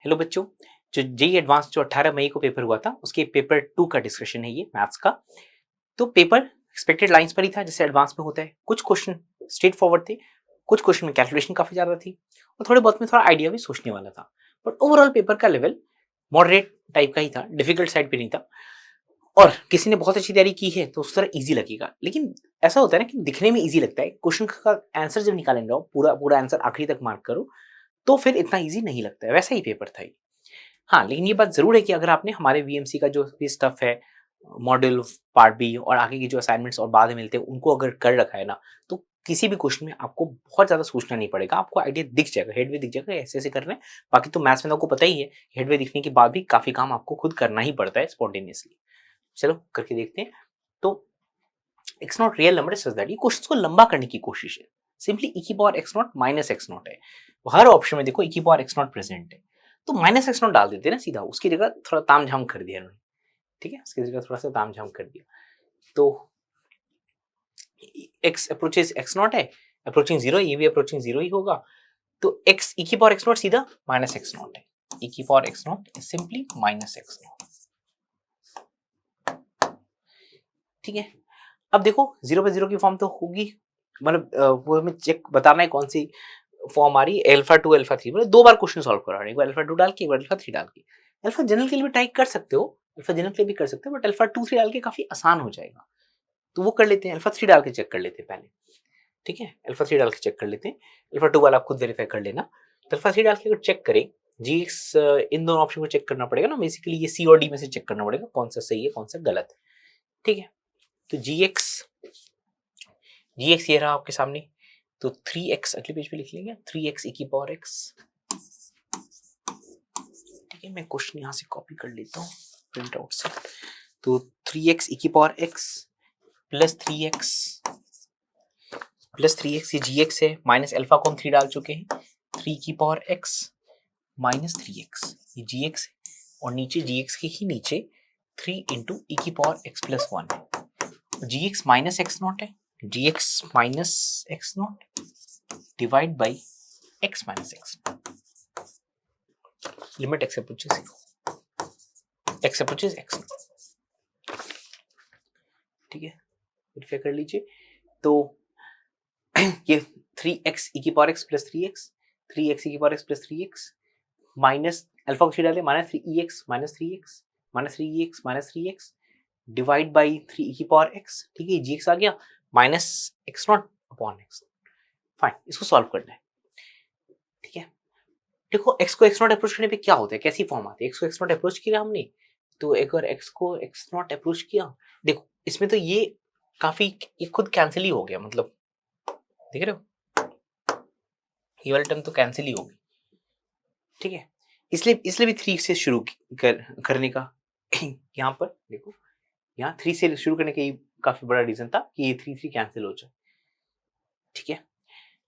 Hello बच्चों, जो JEE advance जो 18 मई को पेपर हुआ था उसके पेपर 2 का डिस्कशन है ये मैथ्स का। तो पेपर एक्सपेक्टेड लाइंस पर ही था जैसे एडवांस में होता है। कुछ क्वेश्चन स्ट्रेट फॉरवर्ड थे, कुछ क्वेश्चन में कैलकुलेशन काफी ज्यादा थी और थोड़े बहुत में थोड़ा आइडिया भी सोचने वाला था। बट ओवरऑल पेपर का लेवल मॉडरेट टाइप का ही था, डिफिकल्ट साइड पे नहीं था। और किसी ने बहुत अच्छी तैयारी की है तो उस तरह इजी लगेगा, लेकिन ऐसा होता है ना कि दिखने में इजी लगता है, क्वेश्चन का आंसर जब निकालेंगे जाओ पूरा पूरा आंसर आखिरी तक मार्क करो तो फिर इतना इजी नहीं लगता है। वैसा ही पेपर था ये। हाँ, लेकिन ये बात ज़रूर है कि अगर आपने हमारे वीएमसी का जो भी स्टफ है, मॉड्यूल पार्ट बी और आगे की जो असाइनमेंट्स और बाद में मिलते हैं, उनको अगर कर रखा है ना, तो किसी भी क्वेश्चन में आपको बहुत ज़्यादा सोचना नहीं पड़ेगा। आपको आइडिया दिख जाएगा, हेडवे दिख जाएगा, ऐसे-ऐसे करना है। बाकी तो मैथ्स में तो आपको पता ही है, हेडवे दिखने के बाद भी काफ़ी काम आपको खुद करना ही पड़ता है स्पॉन्टेनियसली। चलो करके देखते हैं। तो x not real number such that ये क्वेश्चन को लंबा करने की कोशिश है। सिंपली ई की power x naught minus x not है। हर ऑप्शन में देखो ई की पावर एक्स नॉट प्रेजेंट है, तो माइनस एक्स नॉट डाल देते हैं ना सीधा, उसकी जगह थोड़ा ताम झाम कर दिया उन्होंने। ठीक है, उसकी जगह थोड़ा सा ताम झाम कर दिया। तो एक्स अप्रोचेस एक्स नॉट है, अप्रोचिंग जीरो, ये भी अप्रोचिंग जीरो ही होगा। तो एक्स ई की पावर एक्स नॉट सीधा माइनस एक्स नॉट है। ई की power x not is simply minus x not. ठीक है, अब देखो जीरो बाई जीरो की फॉर्म तो होगी, मतलब वो हमें चेक बताना है कौन सी फॉर्म आ रही है। अल्फा टू अल्फा थ्री, मतलब दो बार क्वेश्चन सॉल्व करा, एक बार अल्फा टू डाल के एक बार अल्फा थ्री डाल के। अल्फा जनरल के लिए भी ट्राई कर सकते हो, अल्फा जनरल के लिए भी कर सकते हो, बट अल्फा टू थ्री डाल के काफी आसान हो जाएगा। तो वो कर लेते हैं, अल्फा थ्री डाल के चेक कर लेते हैं पहले। ठीक है, अल्फा थ्री डाल के चेक कर लेते हैं। अल्फा टू वाला आप खुद वेरीफाई कर लेना। तो अल्फा थ्री डाल के अगर चेक करें जी एक्स, इन दोनों ऑप्शन को चेक करना पड़ेगा ना, बेसिकली ये सी और डी में से चेक करना पड़ेगा कौन सा सही है कौन सा गलत है। ठीक है, तो जी एक्स ये रहा आपके सामने। तो 3x अगले पेज पे लिख लेंगे, 3x ई की पावर x। ठीक है, मैं क्वेश्चन यहाँ से कॉपी कर लेता हूँ प्रिंट आउट से। तो 3x ई की पावर x प्लस 3x ये gx है, माइनस अल्फा को हम 3 डाल चुके हैं, 3 की पावर x माइनस 3x, ये gx है, और नीचे gx के ही नीचे 3 इंटू ई की पावर x प्लस 1 है। gx माइनस एक्स नॉट है, gx minus x not divide by x minus x, limit x approaches x। ठीक है, वेरीफाई कर लीजिए। तो ये 3x ई की पावर x प्लस 3x ई की power x plus 3x minus alpha को डाले minus 3x minus 3x minus 3x minus 3x divide by 3 ई की पावर x। ठीक है, gx आ गया minus x not upon x. Fine, इसको सॉल्व करना है। ठीक है, देखो x को x नॉट अप्रोच करने पे क्या होता है, कैसी फॉर्म आती है। x को x नॉट अप्रोच किया हमने, तो एक बार x को x नॉट अप्रोच किया, देखो इसमें तो ये काफी, ये खुद कैंसिल ही हो गया, मतलब देख रहे हो ये वाला टर्म तो कैंसिल ही हो गई। ठीक है, इसलिए भी 3 से शुरू करने का यहाँ पर देखो, यहाँ 3 से शुरू करने का काफी बड़ा रीजन था कि ये 3 कैंसिल हो जाए। ठीक है,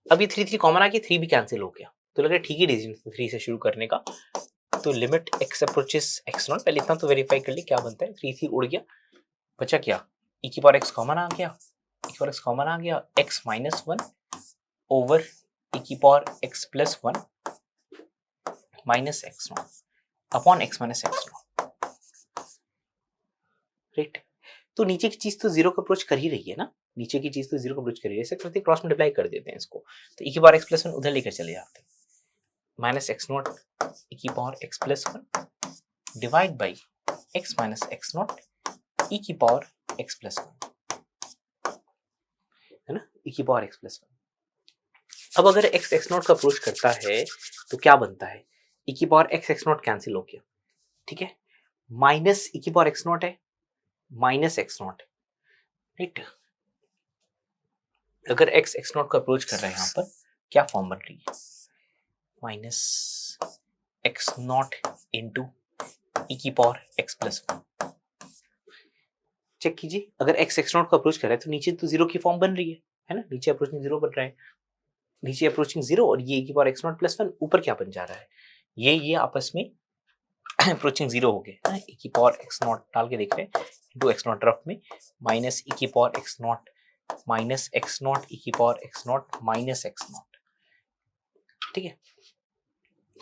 अब ये 3 कॉमन आ गया, 3 भी कैंसिल हो गया, तो लगा ठीक ही रीजन 3 से शुरू करने का। तो limit x approaches x not, पहले इतना तो वेरीफाई कर ले क्या बनता है। 3 उड़ गया, बचा क्या, e की पावर x कॉमन आ गया, e की पावर x कॉमन आ गया, x माइनस 1 ओवर e की power x plus 1 minus x not upon x minus x not. Right, तो नीचे की चीज तो जीरो का अप्रोच कर ही रही है ना, नीचे की चीज तो जीरो का अप्रोच कर रही है, ऐसे करते क्रॉस मल्टीप्लाई कर देते हैं इसको। तो e की पावर x प्लस 1 उधर लेकर चले जाते हैं, माइनस x नॉट e की power x plus 1 divide by x minus x not e की पावर x प्लस 1, है ना, e की पावर x प्लस 1। अब अगर x x नॉट का अप्रोच करता है तो क्या बनता है, e की power x x not cancel हो गया। ठीक है, माइनस e की पावर x नॉट है, माइनस x नॉट है। राइट, अगर x x नॉट का अप्रोच कर रहा है यहाँ पर क्या फॉर्म बन रही है, minus x not into e की पावर x प्लस 1। चेक कीजिए, अगर x x नॉट को अप्रोच कर रहा है तो नीचे तो जीरो की फॉर्म बन रही है ना, नीचे अप्रोचिंग जीरो बन रहा है, नीचे अप्रोचिंग जीरो, और ये की पावर x नॉट प्लस 1 ऊपर क्या बन जा रहा है, ये आपस में अप्रोचिंग जीरो हो गए ना, e की पावर x नॉट डाल के देख रहे हैं इंटू x नॉट रफ में, माइनस e की power x not minus x not e की power x not minus x not. ठीक है,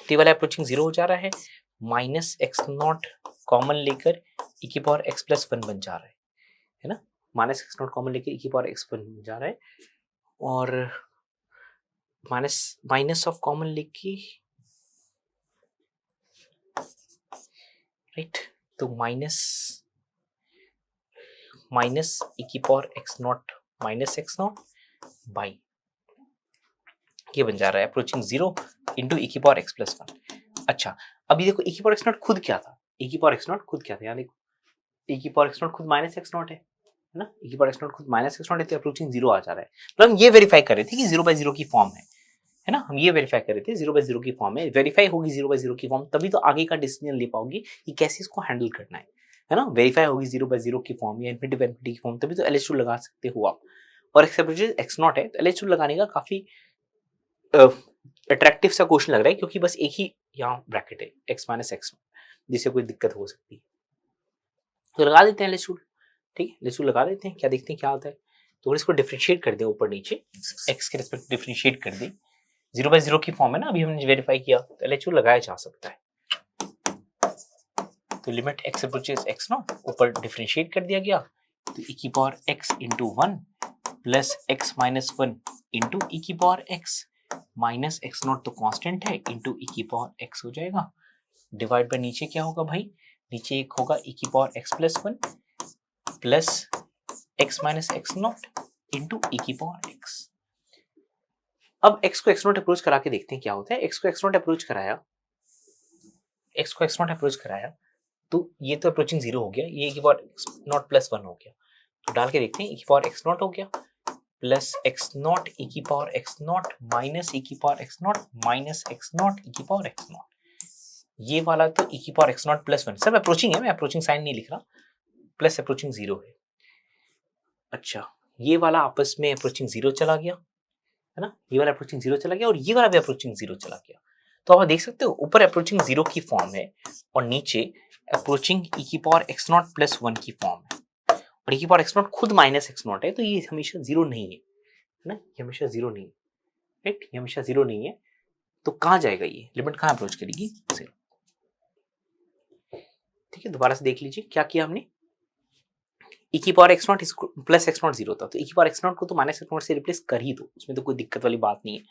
तो ये वाला अप्रोचिंग 0 हो जा रहा है, माइनस एक्स नॉट कॉमन लेकर ई की पावर एक्स प्लस 1 बन जा रहा है ना, माइनस एक्स नॉट कॉमन लेकर ई की पावर एक्स बन जा रहा है, और माइनस माइनस ऑफ कॉमन लेके, राइट, तो माइनस ई की power x naught minus x not by ये बन जा रहा है अप्रोचिंग 0 इंटू ई की पावर एक्स प्लस 1। अच्छा, अभी देखो ई की पावर एक्स नॉट खुद क्या था, ई की पावर एक्स नॉट खुद क्या था, यहाँ देखो ई की पावर एक्स नॉट खुद माइनस एक्स नॉट है ना, ई की पावर एक्स नॉट खुद माइनस एक्स नॉट है, तो अप्रोचिंग 0 आ जा रहा है। तो हम ये वेरीफाई कर रहे थे कि 0/0 की फॉर्म है ना, हम ये वेरीफाई कर रहे थे 0/0 की फॉर्म है, वेरीफाई होगी 0/0 की फॉर्म, तभी तो आगे का डिसीजन ले पाओगी कि कैसे इसको हैंडल करना है ना, वेरीफाई होगी 0/0 की फॉर्म या इन्फिनिटी की फॉर्म, तभी तो LH2 लगा सकते हो आप। और एक्स नॉट है तो LH2 लगाने का काफी अट्रैक्टिव सा क्वेश्चन लग रहा है, क्योंकि बस एक ही यहाँ ब्रैकेट है x माइनस एक्स, जिससे कोई दिक्कत हो सकती है, तो लगा देते हैं LH2, ठीक है, LH2 लगा देते हैं, क्या देखते हैं क्या होता है। तो इसको डिफरेंशिएट कर दे ऊपर नीचे, x के रिस्पेक्ट डिफरेंशिएट कर दे, 0/0 की फॉर्म है ना, अभी हमने वेरीफाई किया, तो LH2 लगाया जा सकता है। तो limit x approaches x naught, ऊपर डिफरेंशिएट कर दिया गया, तो e की power x into 1 plus x minus 1 into e की power x minus x naught तो कांस्टेंट है, इंटू ई की पावर x हो जाएगा, डिवाइड बाय नीचे क्या होगा भाई, नीचे एक होगा ई की power x plus 1 plus x minus x naught into e की पावर x। अब x को x नॉट अप्रोच करा के देखते हैं क्या होता है। x को x नॉट अप्रोच कराया, x को x नॉट अप्रोच कराया, तो ये तो अप्रोचिंग 0 हो गया, ये e की पावर x नॉट प्लस 1 हो गया, तो डाल के देखते हैं, e की पावर x नॉट हो गया प्लस एक्स नॉट ई की power x naught minus e की power x naught minus x naught e की पावर एक्स नॉट, ये वाला तो ई की पावर एक्स नॉट प्लस 1 सब अप्रोचिंग है, मैं अप्रोचिंग साइन नहीं लिख रहा, प्लस अप्रोचिंग 0 है। अच्छा, ये वाला आपस में अप्रोचिंग 0 चला गया है ना, ये वाला अप्रोचिंग 0 चला गया और ये वाला भी अप्रोचिंग 0 चला गया, तो आप देख सकते हो ऊपर अप्रोचिंग 0 की फॉर्म है और नीचे अप्रोचिंग ई की पावर एक्स नॉट प्लस 1 की फॉर्म है, और ई की पावर एक्स नॉट खुद माइनस एक्स नॉट है, तो ये हमेशा 0 नहीं है ना, ये हमेशा 0 नहीं है, राइट, ये हमेशा 0 नहीं है, तो कहां जाएगा, ये लिमिट कहां अप्रोच करेगी, 0। ठीक है, दोबारा से देख लीजिए क्या किया हमने, ई की power x not plus x not 0 था, तो ई की पावर एक्स नॉट को तो माइनस एक्स नॉट से रिप्लेस कर ही दो, उसमें तो कोई दिक्कत वाली बात नहीं है।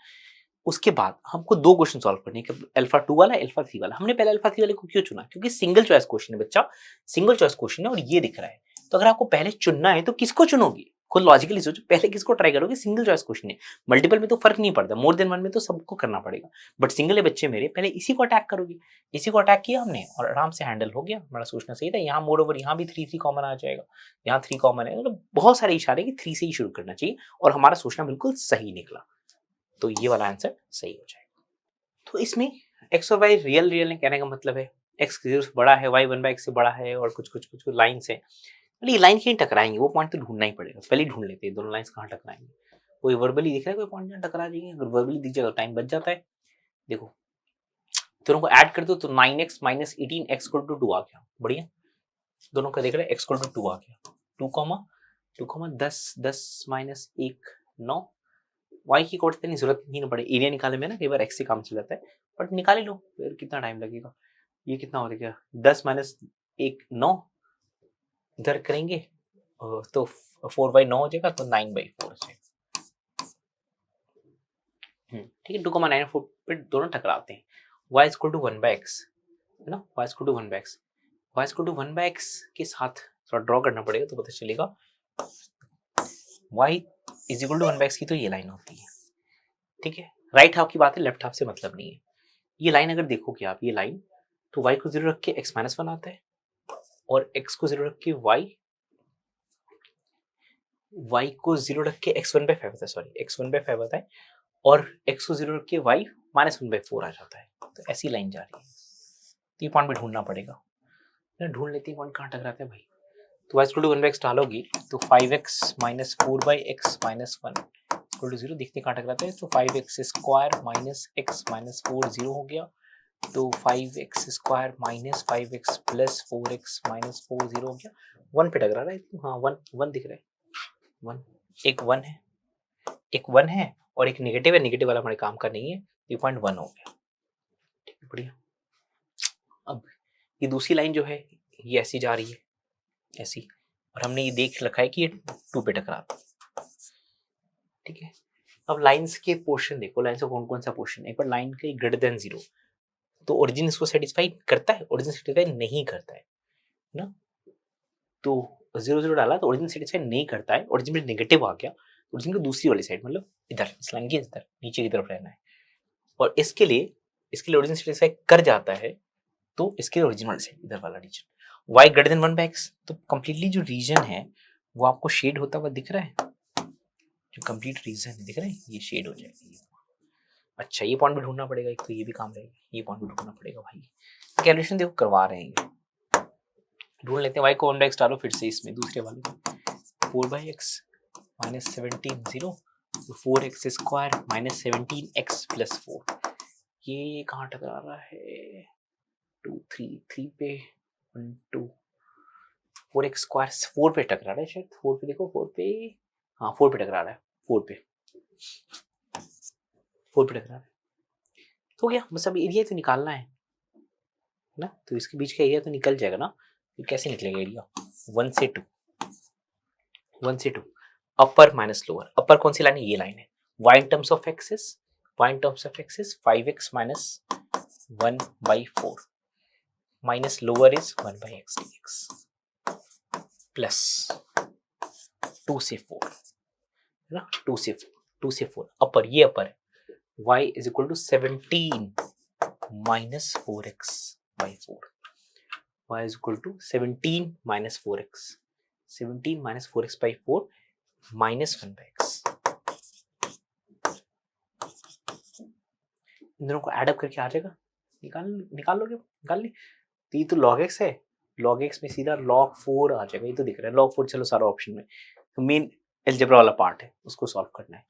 उसके बाद हमको दो क्वेश्चन सॉल्व करने हैं, अल्फा 2 वाला, अल्फा 3 वाला। हमने पहले अल्फा 3 वाले को क्यों चुना, क्योंकि सिंगल चॉइस क्वेश्चन है बच्चा, सिंगल चॉइस क्वेश्चन है और ये दिख रहा है, तो अगर आपको पहले चुनना है तो किसको चुनोगे, खुद लॉजिकली सोचो, पहले किसको ट्राई करोगे, सिंगल चॉइस क्वेश्चन है, मल्टीपल में तो फर्क नहीं पड़ता, मोर देन वन में तो सबको करना पड़ेगा, बट सिंगल है बच्चे मेरे, पहले इसी को अटैक करोगे, इसी को अटैक किया हमने और आराम से हैंडल हो गया, हमारा सोचना सही था। यहाँ मोर ओवर यहाँ भी 3 कॉमन आ जाएगा, यहाँ 3 कॉमन है, मतलब बहुत सारे इशारे कि 3 से ही शुरू करना चाहिए, और हमारा सोचना बिल्कुल सही निकला, तो ये वाला आंसर सही हो जाएगा। तो इसमें एक्स और वाई रियल रियल है, कहने का मतलब है एक्स 0 से बड़ा है, वाई 1/x से बड़ा है, और कुछ कुछ कुछ कुछ लाइन्स है, ये लाइन कहीं टकराएंगे, वो पॉइंट तो ढूंढना ही पड़ेगा, पहले ही ढूंढ लेते हैं दोनों लाइन्स कहाँ टकराएंगे। कोई वर्बली दिख रहा है, कोई पॉइंट जहाँ टकरा जाएंगे, अगर वर्बली दिख जाएगा टाइम बच जाता है। देखो दोनों को ऐड कर दो तो 9x minus 18 x equal to 2 आ गया, बढ़िया, दोनों का देख रहे हैं x इक्वल टू 2 आ गया, 2 10 10 माइनस 1 9, वाई की कोड की जरूरत नहीं पड़े, एरिया निकाले में ना कई बार एक्स से काम चल जाता है, बट निकाल लो, फिर कितना टाइम लगेगा, ये कितना हो गया 10 माइनस 1 9, इधर करेंगे तो 4/9 हो जाएगा, तो 9/4 से, ठीक है, 2,9 4 पे दोनों टकराते हैं, y इक्वल टू 1/x है ना, y equal to 1/x, y equal to 1/x के साथ थोड़ा ड्रॉ करना पड़ेगा तो पता चलेगा, y is equal to 1/x की तो ये लाइन होती है, ठीक है, राइट हाफ की बात है, लेफ्ट हाफ से मतलब नहीं है, ये लाइन अगर देखोगे आप, ये लाइन तो y को 0 रख के x माइनस 1 आता है, और x को 0 रख के y को 0 रख के x 1/5 आता है, सॉरी x 1/5 आता है, और x को 0 रख के y माइनस 1/4 आ जाता है, तो ऐसी लाइन जा रही है, तो ये पॉइंट भी ढूंढना पड़ेगा, ढूंढ लेते हैं पॉइंट कहाँ टकराते हैं भाई, तो y इक्वल टू 1/x डालोगी तो 5x minus 4/x minus 1 equal to 0, देखते कहाँ टकराते हैं, तो 5x square minus x minus 4 0 हो गया, तो 5x square minus 5x plus 4x minus 4 0 हो गया, 1 पे टकरा रहा है, हाँ 1 दिख रहा है, 1 एक 1 है, एक 1 है और एक नेगेटिव है, नेगेटिव वाला हमारे काम का नहीं है, ये पॉइंट 1 हो गया, बढ़िया। अब ये दूसरी लाइन जो है ये ऐसी जा रही है, ऐसी, और हमने ये देख रखा है कि ये 2 पे टकराता है, ठीक है। अब लाइंस के पोर्शन देखो, लाइंस का कौन कौन सा पोर्शन है। एक बार लाइन के ग्रेटर देन 0, तो ओरिजिन इसको सेटिस्फाई करता है, ओरिजिन सेटिस्फाई नहीं करता है ना। तो 0 0 डाला तो ओरिजिन सेटिस्फाई नहीं करता है, ओरिजिन में नेगेटिव आ गया, ओरिजिन को दूसरी वाली साइड, मतलब इधर, इस लाइन के इधर नीचे की तरफ रहना है। और इसके लिए ओरिजिन सेटिस्फाई कर जाता है, तो इसके ओरिजिन वाली साइड, इधर वाला reason. y greater than 1/x, तो कंप्लीटली जो रीजन है वो आपको शेड होता हुआ दिख रहा है, जो कंप्लीट रीजन दिख रहा है ये शेड हो जाएगा। अच्छा, ये पॉइंट भी ढूंढना पड़ेगा, एक तो ये भी काम रहेगा, ये पॉइंट भी ढूंढना पड़ेगा भाई। कैलकुलेशन देखो करवा रहे हैं, ढूंढ लेते हैं। y को 1/x डालो फिर से इसमें दूसरे वाले में, 4/x minus 17 0, 4x square minus 17x plus 4, ये कहाँ टकरा रहा है, 2 3 3 पे 1 2, 4x स्क्वायर 4 पे टकरा रहा है शायद, 4 पे देखो, 4 पे, हाँ 4 पे टकरा रहा है, 4 पे टकरा रहा है। तो गया, बस अब एरिया तो निकालना है ना, तो इसके बीच का एरिया तो निकल जाएगा ना। तो कैसे निकलेगा एरिया, 1 से 2, 1 से 2, अपर माइनस लोअर। अपर कौन सी लाइन है, ये लाइन है। y in terms of x is, y in terms of x is 5x minus 1/4 minus lower is 1/x dx plus 2 से 4 है ना, 2 से 4, 2 से 4 अपर, ये अपर है। y is equal to 17 minus 4x/4, y is equal to 17 minus 4x, 17 minus 4x/4 minus 1/x। इन दोनों को add up करके आ जाएगा, निकाल लोगे, निकाल ली। तो ये तो log x है, log x में सीधा log 4 आ जाएगा, ये तो दिख रहा है log 4। चलो सारा ऑप्शन में, तो मेन अलजेब्रा वाला पार्ट है, उसको सॉल्व करना है।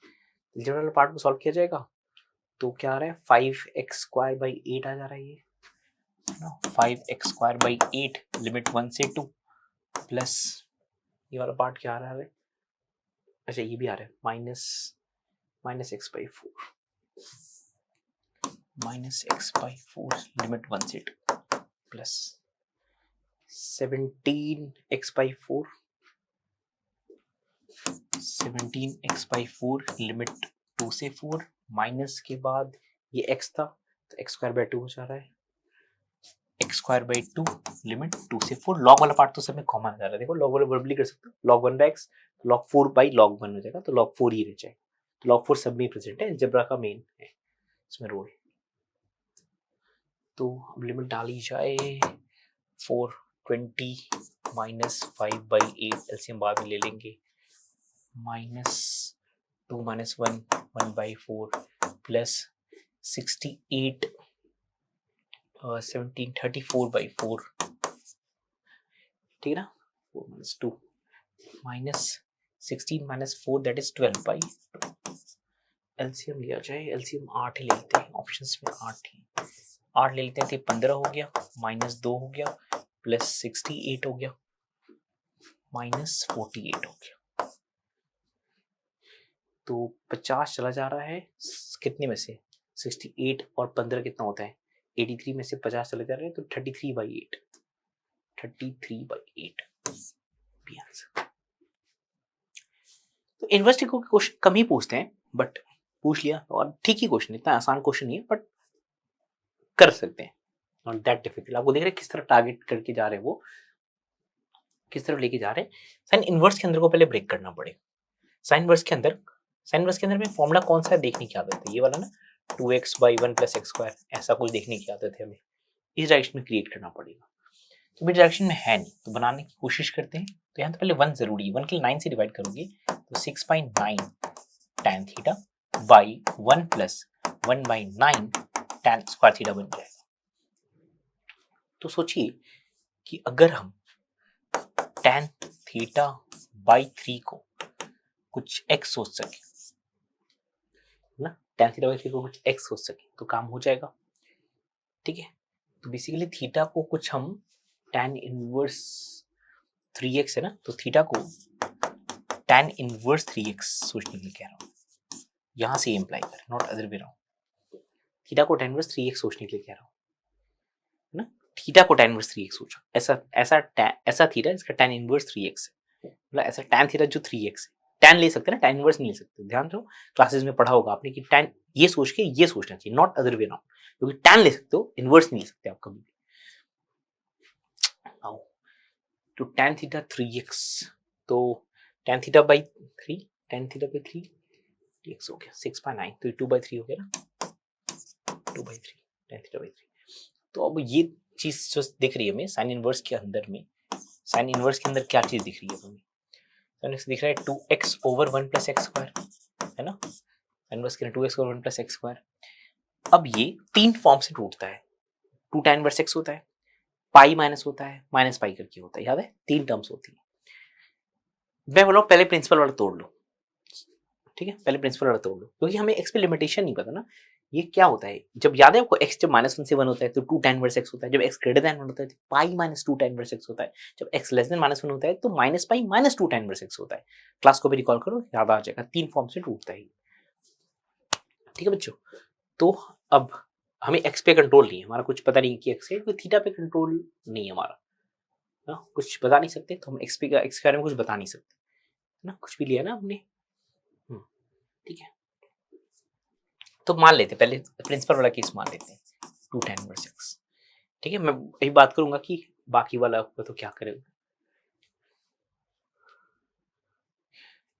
अलजेब्रा वाला पार्ट को सॉल्व किया जाएगा तो क्या आ रहा है, 5x² 8 आ जा रहा है ये ना, 5x² 8 लिमिट 1 से 2 प्लस ये वाला पार्ट क्या आ रहा है, अच्छा ये भी आ रहा है minus x/4 minus x/4 limit 1 से 2 प्लस 17x/4 लिमिट 2 से 4 माइनस के बाद ये x था तो x² 2 हो जा रहा है, x² 2 लिमिट 2 से 4। लॉग वाला पार्ट तो सब में कॉमन आ जा रहा है, देखो लॉग वाला वर्बली कर सकते हो, log 1/x log 4/log 1 हो जाएगा, तो log 4 ही रह जाएगा। तो log 4 सब में प्रेजेंट है, अलजेब्रा का मेन है इसमें रोल। तो अब लिमिट डाली जाए, 420 माइनस 5/8, एलसीएम बाद में ले लेंगे, -2 माइनस 1 1/4 प्लस 68 17 34/4, ठीक है ना, 4 minus 2 minus 16 minus 4 that is 12/2। LCM लिया जाए, एलसीएम 8 ले लेते हैं, ऑप्शंस में 8 ले लेते हैं, तो 15 हो गया, -2 हो गया, प्लस 68 हो गया, -48 हो गया। तो 50 चला जा रहा है कितने में से, 68 और 15 कितना होता है, 83 में से 50 चले जा रहे हैं, तो 33/8 भी आंसर। तो इन्वर्स ट्रिको के क्वेश्चन कम ही पूछते हैं, बट पूछ लिया और ठीक ही क्वेश्चन, इतना आसान क्वेश्चन नहीं है, बट कर सकते हैं, नॉट दैट डिफिकल्ट। आपको देख रहे हैं किस तरह टारगेट करके जा रहे हैं, वो किस तरफ लेके जा रहे हैं। साइन इनवर्स के अंदर को पहले ब्रेक करना पड़ेगा। साइन इनवर्स के अंदर में फॉर्मूला कौन सा है देखने की आदत है, ये वाला ना, 2x/1 + x², ऐसा कुछ देखने की आदत है हमें, इस डायरेक्शन में क्रिएट करना पड़ेगा। तो भी डायरेक्शन में है नहीं, तो बनाने की कोशिश करते हैं। तो यहाँ तो पहले 1 जरूरी है, 1 के लिए 9 से डिवाइड करोगे तो 6/9 tan theta by 1 + 1/9 tan square theta बन जाएगा। तो सोचिए कि अगर हम tan थीटा बाई 3 को कुछ x सोच सके ना, tan थीटा बाई 3 को कुछ x सोच सके तो काम हो जाएगा, ठीक है। तो बेसिकली थीटा को कुछ हम tan इनवर्स 3x है ना, तो थीटा को tan इनवर्स 3x सोचने के लिए कह रहा हूँ, यहां से इंप्लाई कर, not other way round. Theta को tan इनवर्स 3x सोचने के लिए कह रहा हूँ, थीटा को tan इनवर्स 3x सोचो, ऐसा थीटा इसका tan इनवर्स 3x है, मतलब ऐसा tan थीटा जो 3x है। tan ले सकते हैं ना, tan इनवर्स नहीं ले सकते। ध्यान दो, क्लासेस में पढ़ा होगा आपने कि tan ये सोच के ये सोचना चाहिए, नॉट अदर वे राउंड, क्योंकि tan ले सकते हो, इनवर्स नहीं ले सकते आप कभी भी। नाउ तो tan थीटा 3x, तो tan theta by 3, tan theta by 3 x हो गया 6/9, तो ये 2/3 हो गया ना, 2/3 tan थीटा बाई 3। तो अब ये चीज जो दिख रही है हमें साइन इनवर्स के अंदर में, साइन इनवर्स के अंदर क्या चीज दिख रही है हमें? साइन दिख रहा है 2x over 1 plus x square, है ना, इनवर्स के 2x over 1 plus x square. अब ये तीन फॉर्म से टूटता है, 2 tan इनवर्स x होता है, पाई माइनस होता है, माइनस पाई करके होता है, याद है, तीन टर्म्स होती है। मैं बोला पहले प्रिंसिपल वाला तोड़ लो, ठीक है, पहले प्रिंसिपल वाला तोड़ लो, क्योंकि हमें x पे लिमिटेशन नहीं पता ना, ये क्या होता है। जब याद है आपको x जब -1 से 1 होता है तो 2 tan इनवर्स x होता है, जब x ग्रेटर देन 1 होता है तो pi minus 2 tan inverse x होता है, जब x लेस देन -1 होता है तो minus pi minus 2 tan inverse x होता है। क्लास को भी रिकॉल करो, याद आ जाएगा, तीन फॉर्म से टूटता है, ठीक है बच्चों। तो अब हमें x पे कंट्रोल नहीं है, हमारा कुछ पता नहीं कि x है, कोई थीटा पे कंट्रोल नहीं है हमारा ना, कुछ बता नहीं सकते, तो हम x पे x के बारे में कुछ बता नहीं सकते ना, कुछ भी लिया ना हमने, ठीक है। तो मान लेते पहले प्रिंसिपल वाला केस मान लेते हैं 2 tan इनवर्स x, ठीक है। मैं यही बात करूंगा कि बाकी वाला को तो क्या करेगा,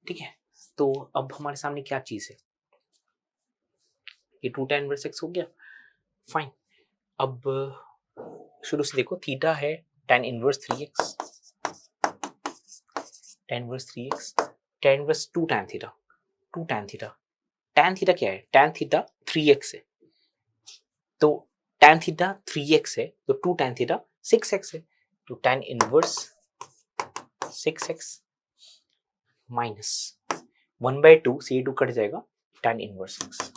ठीक है। तो अब हमारे सामने क्या चीज है, ये 2 tan इनवर्स x हो गया, फाइन। अब शुरू से देखो, थीटा है tan inverse 3x, tan inverse 3x, tan inverse 2 tan theta, 2 tan theta, tan theta क्या है, tan थीटा 3x है, तो tan थीटा 3x है, तो 2 tan थीटा 6x है, तो tan इनवर्स 6x माइनस 1/2 से 2 कट जाएगा, tan इनवर्स x।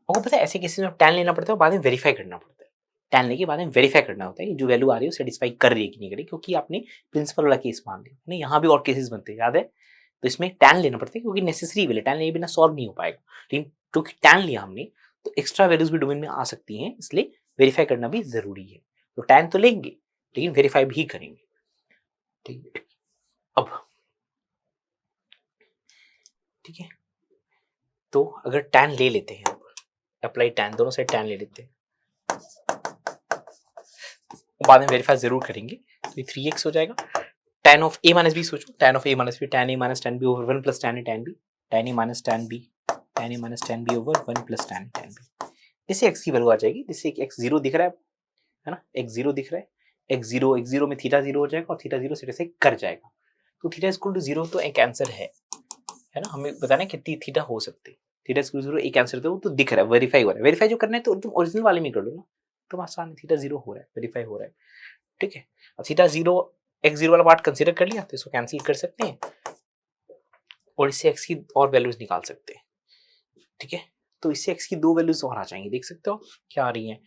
आपको पता है ऐसे केसेस में tan लेना पड़ता है और बाद में वेरीफाई करना पड़ता है, tan लेके बाद में वेरीफाई करना होता है कि जो वैल्यू आ रही है वो सेटिस्फाई कर रही है कि नहीं कर रही, क्योंकि आपने प्रिंसिपल वाला केस मान लिया नहीं, यहाँ भी और केसेस बनते हैं, याद है। तो इसमें tan लेना पड़ता है क्योंकि नेसेसरी वैल्यू, tan लिए बिना सॉल्व नहीं हो पाएगा, लेकिन क्योंकि tan लिया हमने तो एक्स्ट्रा वैल्यूज भी डोमेन में आ सकती हैं, इसलिए वेरीफाई करना भी जरूरी है। तो tan तो लेंगे लेकिन वेरीफाई भी करेंगे, ठीक है। अब ठीक है, तो अगर tan ले लेते हैं, अप्लाई tan, दोनों साइड tan ले लेते हैं, बाद में वेरीफाई जरूर करेंगे, तो ये 3x हो जाएगा। tan of a minus B सोचो, tan of a minus B, tan a minus tan b over 1 plus tan a tan b, tan a minus tan b, tan a minus tan b over 1 plus tan a tan b। इससे x की value आ जाएगी, जिससे x 0 दिख रहा है ना, x 0 दिख रहा है, x 0 में थीटा 0 हो जाएगा और थीटा 0 से कर जाएगा, तो थीटा इक्वल टू 0 तो एक आंसर है ना, हमें बताना है कितनी थीटा हो सकती है, थीटा इक्वल टू 0 एक आंसर तो दिख रहा है, वेरीफाई हो रहा है, वेरीफाई जो करना है तो तुम ओरिजिनल वाले में कर लो ना, तो आसान है, थीटा 0 हो रहा है, वेरीफाई हो रहा है, ठीक है। अब थीटा 0 x 0 वाला पार्ट कंसीडर कर लिया तो इसको कैंसिल कर सकते हैं और इससे x की और वैल्यूज निकाल सकते हैं, ठीक है। तो इससे x की दो वैल्यूज और आ जाएंगी, देख सकते हो क्या आ रही हैं,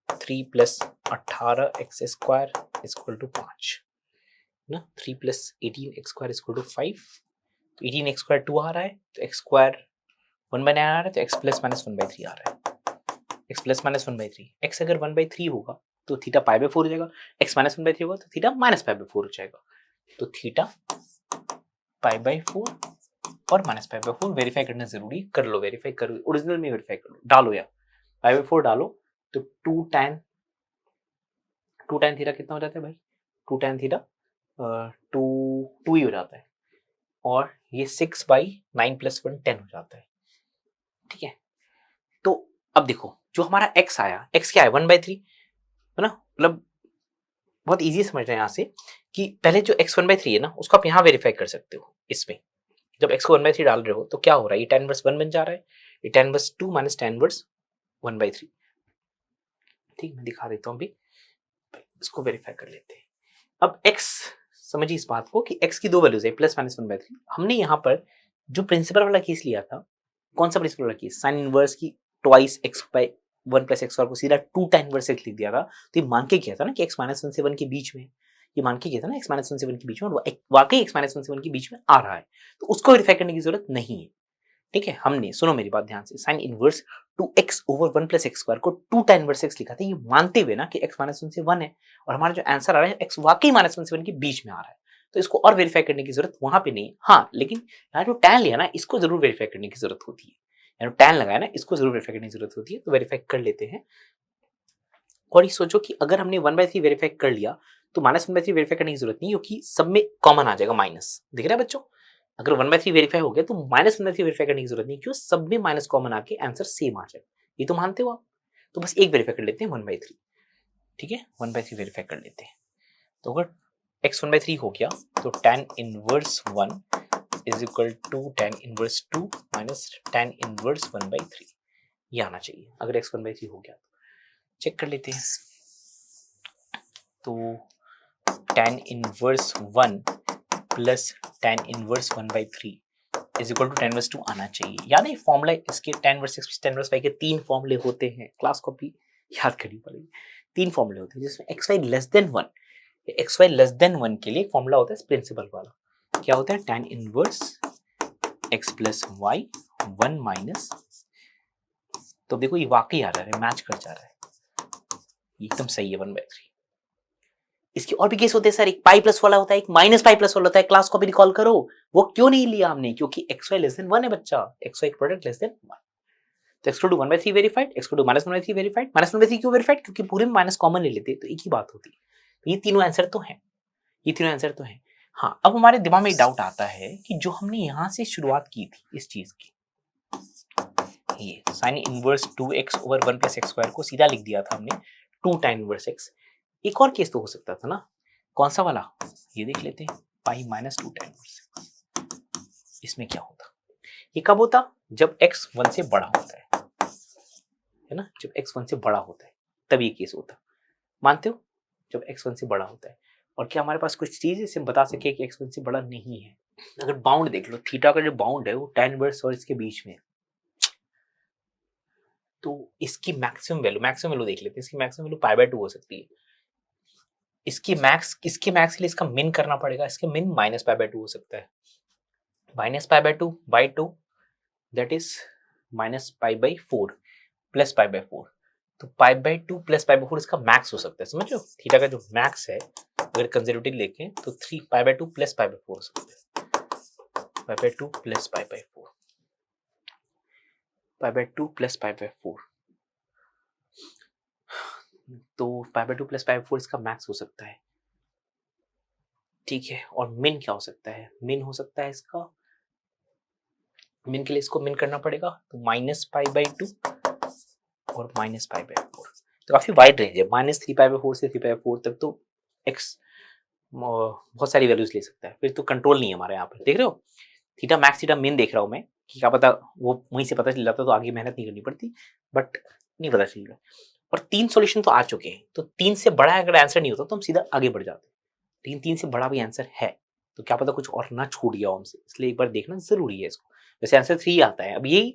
3 + 18x² इक्वल टू 5 ना, 3 + 18x² इक्वल टू 5, तो 18x² 2 आ रहा है, तो x² 1/9 आ रहा है, तो x + -1/3 आ रहा है, x + -1/3, x अगर 1/3 होगा तो थीटा π/4 हो जाएगा, x -1/3 होगा तो थीटा -π/4 हो जाएगा, तो थीटा π/4 और -π/4 वेरीफाई करना जरूरी, कर लो, वेरीफाई करो, ओरिजिनल में वेरीफाई कर लो, डालो यार, π/4 डालो तो 2 tan थीटा कितना हो जाता है भाई, 2 tan थीटा 2 ही हो जाता है, और ये 6/9 + 1 10 हो जाता है, ठीक है। तो अब देखो जो हमारा x आया, x क्या है 1/3 है ना, मतलब बहुत इजी समझ रहे हैं यहाँ से कि पहले जो x 1/3 है ना उसको आप यहाँ वेरीफाई कर सकते हो, इसमें जब x को 1/3 डाल रहे हो तो क्या हो रहा है, ये tan इनवर्स 1 बन जा रहा है, ये tan inverse 2 minus tan inverse 1/3, ठीक, मैं दिखा देता हूँ अभी, इसको वेरीफाई कर लेते हैं। अब x समझिए इस बात को कि x की दो वैल्यूज है +-1/3, हमने यहाँ पर जो प्रिंसिपल वाला केस लिया था, कौन सा प्रिंसिपल वाला केस, साइन इनवर्स की ट्वाइस x/1 + x² को सीधा 2 tan इनवर्स x लिख दिया था, तो ये मान के किया था ना कि x -1 से 1 के बीच में, ये मान के किया था ना x -1 से 1 के बीच में, और वाकई x -1 से 1 के बीच में आ रहा है, तो उसको वेरीफाई करने की जरूरत नहीं है, ठीक है। हमने सुनो मेरी बात ध्यान से, sine inverse 2x over 1 plus x square को 2 tan इनवर्स x लिखा था, ये मानते हुए ना कि x माइनस 1 से 1 है और हमारा जो आंसर आ रहा है x वाकई माइनस 1 से 1 के बीच में आ रहा है, तो इसको और वेरीफाई करने की जरूरत वहां पे नहीं है। हाँ, लेकिन यहाँ जो tan लिया ना, इसको जरूर वेरीफाई करने की जरूरत होती है, यानी tan लगाया ना, इसको जरूर वेरीफाई करने की जरूरत होती है, तो वेरीफाई कर लेते हैं। और ये सोचो कि अगर हमने 1/3 वेरीफाई कर लिया तो -1/3 वेरीफाई करने की जरूरत नहीं, क्योंकि सब में कॉमन आ जाएगा माइनस, दिख रहा है बच्चों? अगर 1/3 वेरीफाई हो गया तो -1/3 वेरीफाई करने की जरूरत नहीं, क्यों? सब में माइनस कॉमन आके आंसर सेम आ जाएगा, ये तो मानते हो आप? तो बस एक वेरीफाई कर लेते हैं 1/3, ठीक है, 1/3 वेरीफाई कर लेते हैं। तो अगर x 1/3 हो गया तो tan inverse 1 is equal to tan inverse 2 minus tan inverse 1/3, ये आना चाहिए अगर x 1/3 हो गया तो। चेक कर लेते हैं, तो tan inverse 1 plus tan inverse 1/3 is equal to tan inverse 2 आना चाहिए। याद है फॉर्मूला इसके tan inverse x tan inverse y के 3 फॉर्मूले होते हैं, क्लास कॉपी याद करनी पड़ेगी। 3 फॉर्मूले होते हैं जिसमें xy less than 1, xy less than 1 के लिए फॉर्मूला होता है प्रिंसिपल वाला, क्या होता है? tan inverse x plus y 1 minus, तो देखो ये वाकई आ रहा है, मैच कर जा रहा है, एकदम सही है 1/3। इसके और भी केस होते हैं सर, एक पाई प्लस वाला होता है, एक माइनस पाई प्लस वाला होता है, क्लास को भी रिकॉल करो। वो क्यों नहीं लिया हमने? क्योंकि xy लेस देन 1 है बच्चा, xy एक प्रोडक्ट लेस देन 1, तो x to 1/3 verified, x to -1/3 verified. -1/3 क्यों वेरीफाइड? क्योंकि पूरे में माइनस कॉमन ले लेते तो एक ही बात होती। ये तीनों आंसर तो हैं, ये तीनों आंसर तो हैं। हाँ, अब हमारे दिमाग में एक डाउट आता है कि जो हमने यहाँ से शुरुआत की थी इस चीज की, ये sin inverse 2x over 1 plus x square को सीधा लिख दिया था हमने 2 tan इनवर्स x। एक और केस तो हो सकता था ना, कौन सा वाला? ये देख लेते हैं, pi minus 2 tan inverse x। इसमें क्या होता? ये कब होता? जब x 1 से बड़ा होता है ना, जब x 1 से बड़ा होता है तब ये केस होता, मानते हो? जब x 1 से बड़ा होता है। और क्या हमारे पास कुछ चीज है बता सके कि x 1 से बड़ा नहीं है? अगर बाउंड देख लो, थीटा का जो बाउंड है वो tan इनवर्स और इसके बीच में, तो इसकी मैक्सिमम वैल्यू देख लेते हैं। इसकी मैक्सिमम वैल्यू π/2 हो सकती है। इसके मैक्स के लिए इसका मिन करना पड़ेगा, इसके मिन -π/2 हो सकता है। -π/2/2 दैट इज -π/4 प्लस π/4, तो π/2 प्लस π/4 इसका मैक्स हो सकता है, समझ लो? थीटा का जो मैक्स है अगर कंजर्वेटिव लेके तो 3 π/2 प्लस π/4 हो सकता है, π/2 प्लस π/4, π/2 प्लस π/4, तो π/2 प्लस π/4 इसका मैक्स हो सकता है, ठीक है। और मिन क्या हो सकता है? मिन हो सकता है इसका, मिन के लिए इसको मिन करना पड़ेगा, तो -π/2 और -π/4, तो काफी वाइड रेंज है, -3π/4 से 3π/4 तक, तो x बहुत सारी वैल्यूज ले सकता है, फिर तो कंट्रोल नहीं है हमारे यहाँ पर, देख रहे हो? थीटा मैक्स थीटा मिन देख रहा हूँ मैं, कि क्या पता वो वहीं से पता चल जाता तो आगे मेहनत नहीं करनी पड़ती, बट नहीं पता चल रहा। और 3 सॉल्यूशन तो आ चुके हैं, तो 3 से बड़ा अगर आंसर नहीं होता तो हम सीधा आगे बढ़ जाते, लेकिन 3 से बड़ा भी आंसर है, तो क्या पता कुछ और ना छूट गया हो हमसे, इसलिए एक बार देखना जरूरी है इसको। वैसे आंसर 3 आता है, अब यही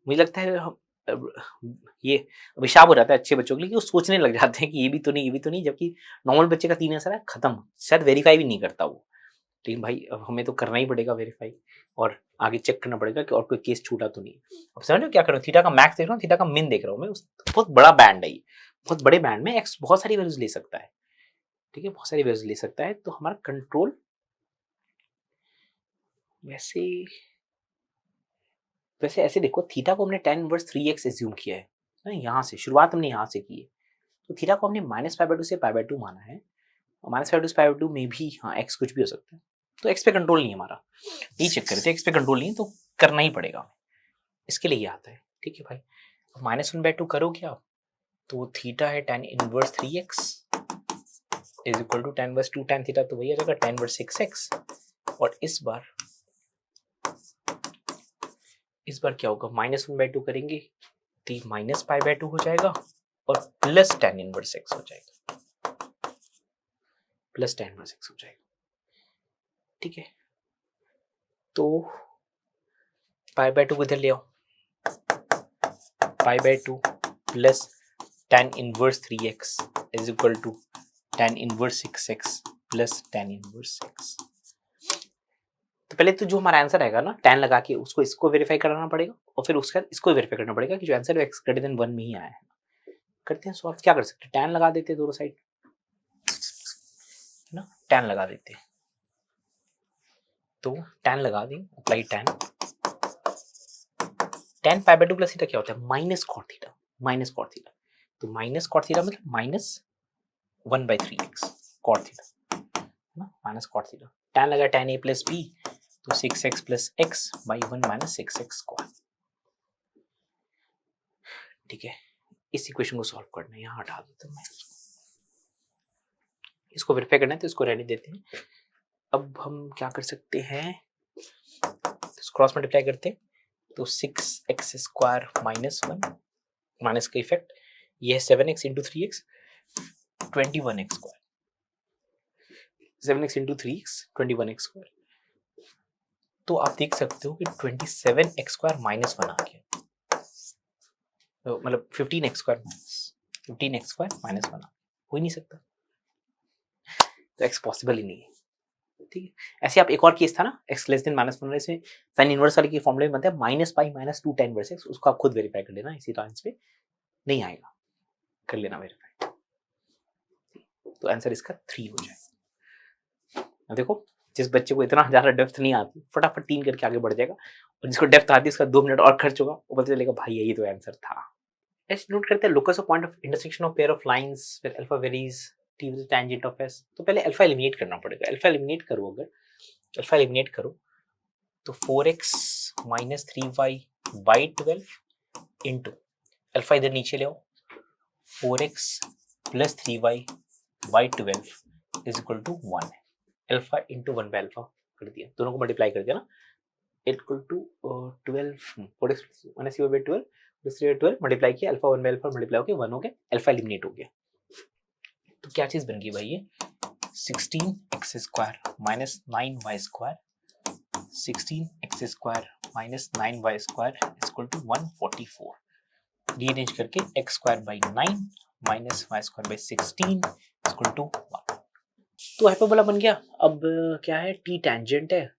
मुझे लगता है ये अभिशाप हो जाता है अच्छे बच्चों के लिए कि वो सोचने लग जाते हैं कि ये भी तो नहीं, ये भी तो नहीं, जबकि नॉर्मल बच्चे का 3 आंसर है खत्म, शायद वेरीफाई भी नहीं करता वो। लेकिन भाई अब हमें तो करना ही पड़ेगा वेरीफाई, और आगे चेक करना पड़ेगा कि और कोई केस छूटा तो नहीं। अब समझ रहे हो क्या कर रहा हूँ? थीटा का मैक्स देख रहा हूँ, थीटा का मिन देख रहा हूँ मैं, बहुत बड़ा बैंड है ये, बहुत बड़े बैंड में एक्स बहुत सारी वैल्यूज ले सकता है, ठीक है, बहुत सारी वैल्यूज ले सकता है, तो हमारा कंट्रोल वैसे वैसे ऐसे देखो, थीटा को हमने tan इनवर्स 3x एज्यूम किया है ना, यहाँ से शुरुआत हमने यहाँ से की है, तो थीटा को हमने -π/2 से π/2 माना है, और -π/2 से π/2 में भी हाँ x कुछ भी हो सकता है, तो x पे कंट्रोल नहीं है हमारा, ये चेक करते हैं, x पे कंट्रोल नहीं है तो करना ही पड़ेगा, इसके लिए ये आता है, ठीक है भाई। -1/2 करो क्या, तो थीटा है tan inverse 3x is equal to tan inverse 2 tan theta, तो वही आ जाएगा tan इनवर्स 6x, और इस बार क्या होगा, -1/2 करेंगे तो -π/2 हो जाएगा, और प्लस tan इनवर्स x हो जाएगा, प्लस tan इनवर्स x हो जाएगा, ठीक है। तो π/2 को इधर ले आओ, π/2 plus tan inverse 3x is equal to tan inverse 6x plus tan inverse x, तो पहले तो जो हमारा आंसर आएगा ना tan लगा के उसको इसको वेरीफाई कराना पड़ेगा और फिर उसके बाद इसको वेरीफाई करना पड़ेगा कि जो आंसर है x ग्रेटर देन 1 में ही आया है। करते हैं सॉल्व। क्या कर सकते हैं, tan लगा देते हैं दोनों साइड ना, tan लगा देते हैं। तो tan लगा दें, apply tan pi by 2 plus theta क्या होता है, minus cot theta, minus cot theta. तो माइनस कॉट थीटा मतलब माइनस 1/3x कॉट थीटा ना, माइनस कॉट थीटा। tan लगा tan a प्लस b, तो 6x plus x by 1 minus 6x square. ठीक है, इस इक्वेशन को सॉल्व करना है, यहाँ हटा देता हूँ मैं, इसको वेरीफाई करना है तो इसको रहने देते हैं। अब हम क्या कर सकते हैं, क्रॉस मल्टीप्लाई करते हैं तो 6x स्क्वायर माइनस 1 माइनस का इफेक्ट, ये है 7x into 3x 21x square, 7x into 3x 21x square. तो आप देख सकते हो कि 27x स्क्वायर माइनस 1 आ गया, तो मतलब 15x स्क्वायर माइनस 1 हो ही नहीं सकता, तो x पॉसिबल ही नहीं है। ठीक है, ऐसे आप एक और केस था ना x लेस देन माइनस 1, इसमें साइन इनवर्स वाले के फॉर्मूले में बनता है minus pi minus 2 tan inverse x, उसको आप खुद वेरीफाई कर लेना, इसी आंसर पे नहीं आएगा, कर लेना वेरीफाई, तो आंसर इसका 3 हो जाएगा। देखो जिस बच्चे को इतना ज्यादा डेप्थ नहीं आती फटाफट 3 करके आगे बढ़ जाएगा, और जिसको डेप्थ आती है उसका 2 मिनट और खर्च होगा, वो पता चलेगा भाई यही तो आंसर था। नेक्स्ट नोट करते हैं locus of point of intersection of pair of lines with alpha varies t with tangent of s। तो पहले अल्फा एलिमिनेट करना पड़ेगा, अल्फा एलिमिनेट करो, अगर अल्फा एलिमिनेट करो तो 4x minus 3y by 12 into alpha इधर नीचे ले आओ, 4x plus 3y by 12 is equal to 1 है, अल्फा इंटू 1 बाई अल्फा कर दिया, दोनों को मल्टीप्लाई कर दिया ना, equal to 12 4x minus 3y by 12 plus 3y by 12 multiply किया, अल्फा 1 बाई अल्फा मल्टीप्लाई होके 1 हो गया, अल्फा एलिमिनेट हो गया। तो क्या चीज बन गई भाई, ये 16x square minus 9y square, 16x square minus 9y square equal to 144, rearrange करके x square by 9 minus y square by 16 equal to 1। तो हाइपरबोला बन गया। अब क्या है, t टेंजेंट है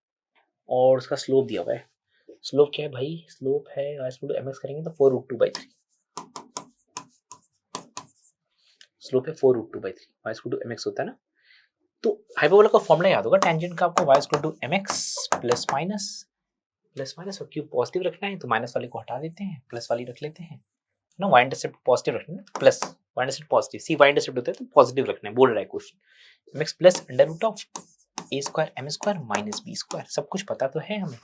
और उसका स्लोप दिया हुआ है, स्लोप क्या है भाई, स्लोप है mx करेंगे तो 4√2/3, स्लोप है 4√2/3, y इक्वल टू mx होता है ना। तो हाइपरबोला का फॉर्मूला याद होगा, टेंजेंट का आपको y equal to mx plus minus, और क्यों पॉजिटिव रखना है तो माइनस वाले को हटा देते हैं, प्लस वाली रख लेते हैं ना, y इंटरसेप्ट पॉजिटिव रखना है, plus y intercept positive, c y intercept होता है तो पॉजिटिव रखना है, बोल रहा है question, mx plus under root of a square m square minus b square, सब कुछ पता तो है हमें,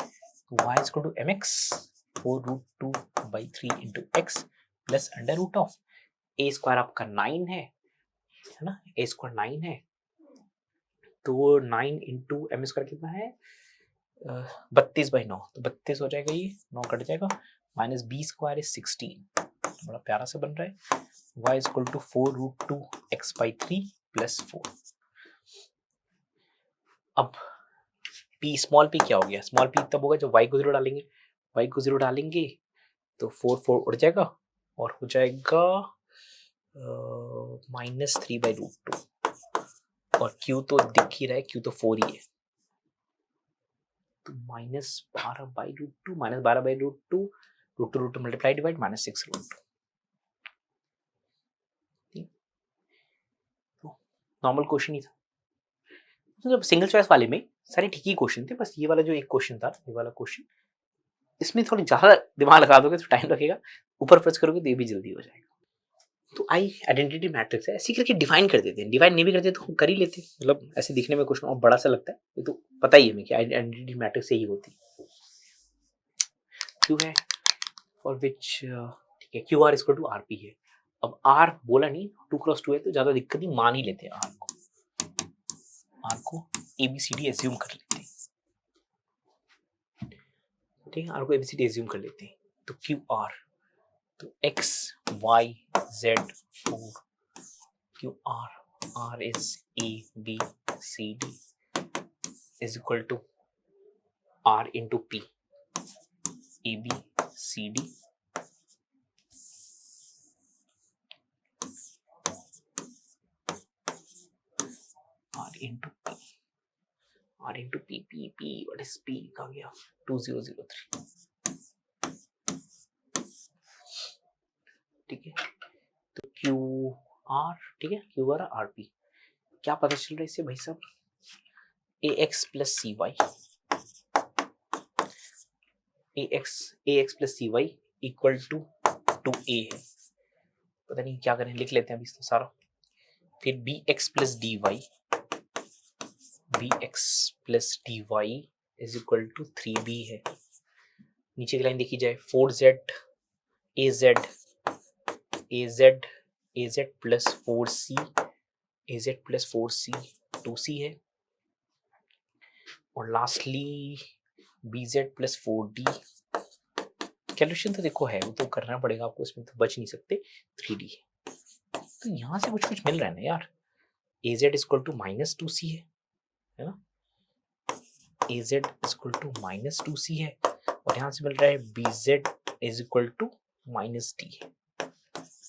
y equal to mx 4√2/3 into x plus under root of a square आपका 9 है ना, a स्क्वायर 9 है, तो 9 इंटू एम स्क्वायर कितना है 32/9, तो 32 हो जाएगा, ये 9 कट जाएगा, माइनस बी स्क्वायर इज 16, बड़ा प्यारा सा बन रहा है, y equal to 4√2x/3 plus 4। अब p स्मॉल p क्या हो गया, स्मॉल p तब होगा जब y को 0 डालेंगे, y को 0 डालेंगे तो 4 उड़ जाएगा और हो जाएगा -3/√2, और q तो दिख ही रहा है, q तो 4 ही है, तो -12/√2 -12/√2 √2 मल्टीप्लाई डिवाइड -6√2। नॉर्मल क्वेश्चन ही था, मतलब सिंगल चॉइस वाले में सारे ठीक ही क्वेश्चन थे, बस ये वाला जो एक क्वेश्चन था, ये वाला क्वेश्चन इसमें थोड़ी ज्यादा दिमाग लगा दोगे तो टाइम लगेगा, ऊपर फर्स्ट करोगे तो ये भी जल्दी हो जाएगा। तो आई आइडेंटिटी मैट्रिक्स है, ऐसे करके डिफाइन कर देते हैं, डिफाइन नहीं भी करते तो हम कर ही लेते हैं, मतलब ऐसे दिखने में क्वेश्चन और बड़ा सा लगता है, ये तो पता ही है हमें कि आइडेंटिटी मैट्रिक्स यही होती है, क्यों है फॉर विच, ठीक है, Q R equal to R P है। अब आर बोला नहीं, 2x2 है तो ज्यादा दिक्कत नहीं, मान ही लेते हैं आर को एबीसीडी एज्यूम कर लेते हैं, ठीक है, आर को एबीसीडी एज्यूम कर लेते हैं, तो क्यू आर, तो X Y Z 4 Q R is A B C D is equal to R into P, A B C D R into P, R into P, what is P? कहाँ गया? 2003, ठीक है। तो QR, ठीक है, QR RP, क्या पता चल रहा है इससे भाई साहब? AX plus CY, AX plus CY equal to 2A है। पता नहीं क्या करें, लिख लेते हैं अभी तो सारा। फिर BX plus DY, BX plus DY is equal to 3B है। नीचे की लाइन देखी जाए, 4Z AZ plus 4C, AZ plus 4C 2C है। और lastly BZ plus 4D। Calculation तो देखो है, वो तो करना पड़ेगा आपको, इसमें तो बच नहीं सकते। 3D है, तो यहाँ से कुछ कुछ मिल रहा है ना यार। AZ equal to minus 2C है ना, AZ equal to minus 2C है। और यहाँ से मिल रहा है BZ is equal to minus D है।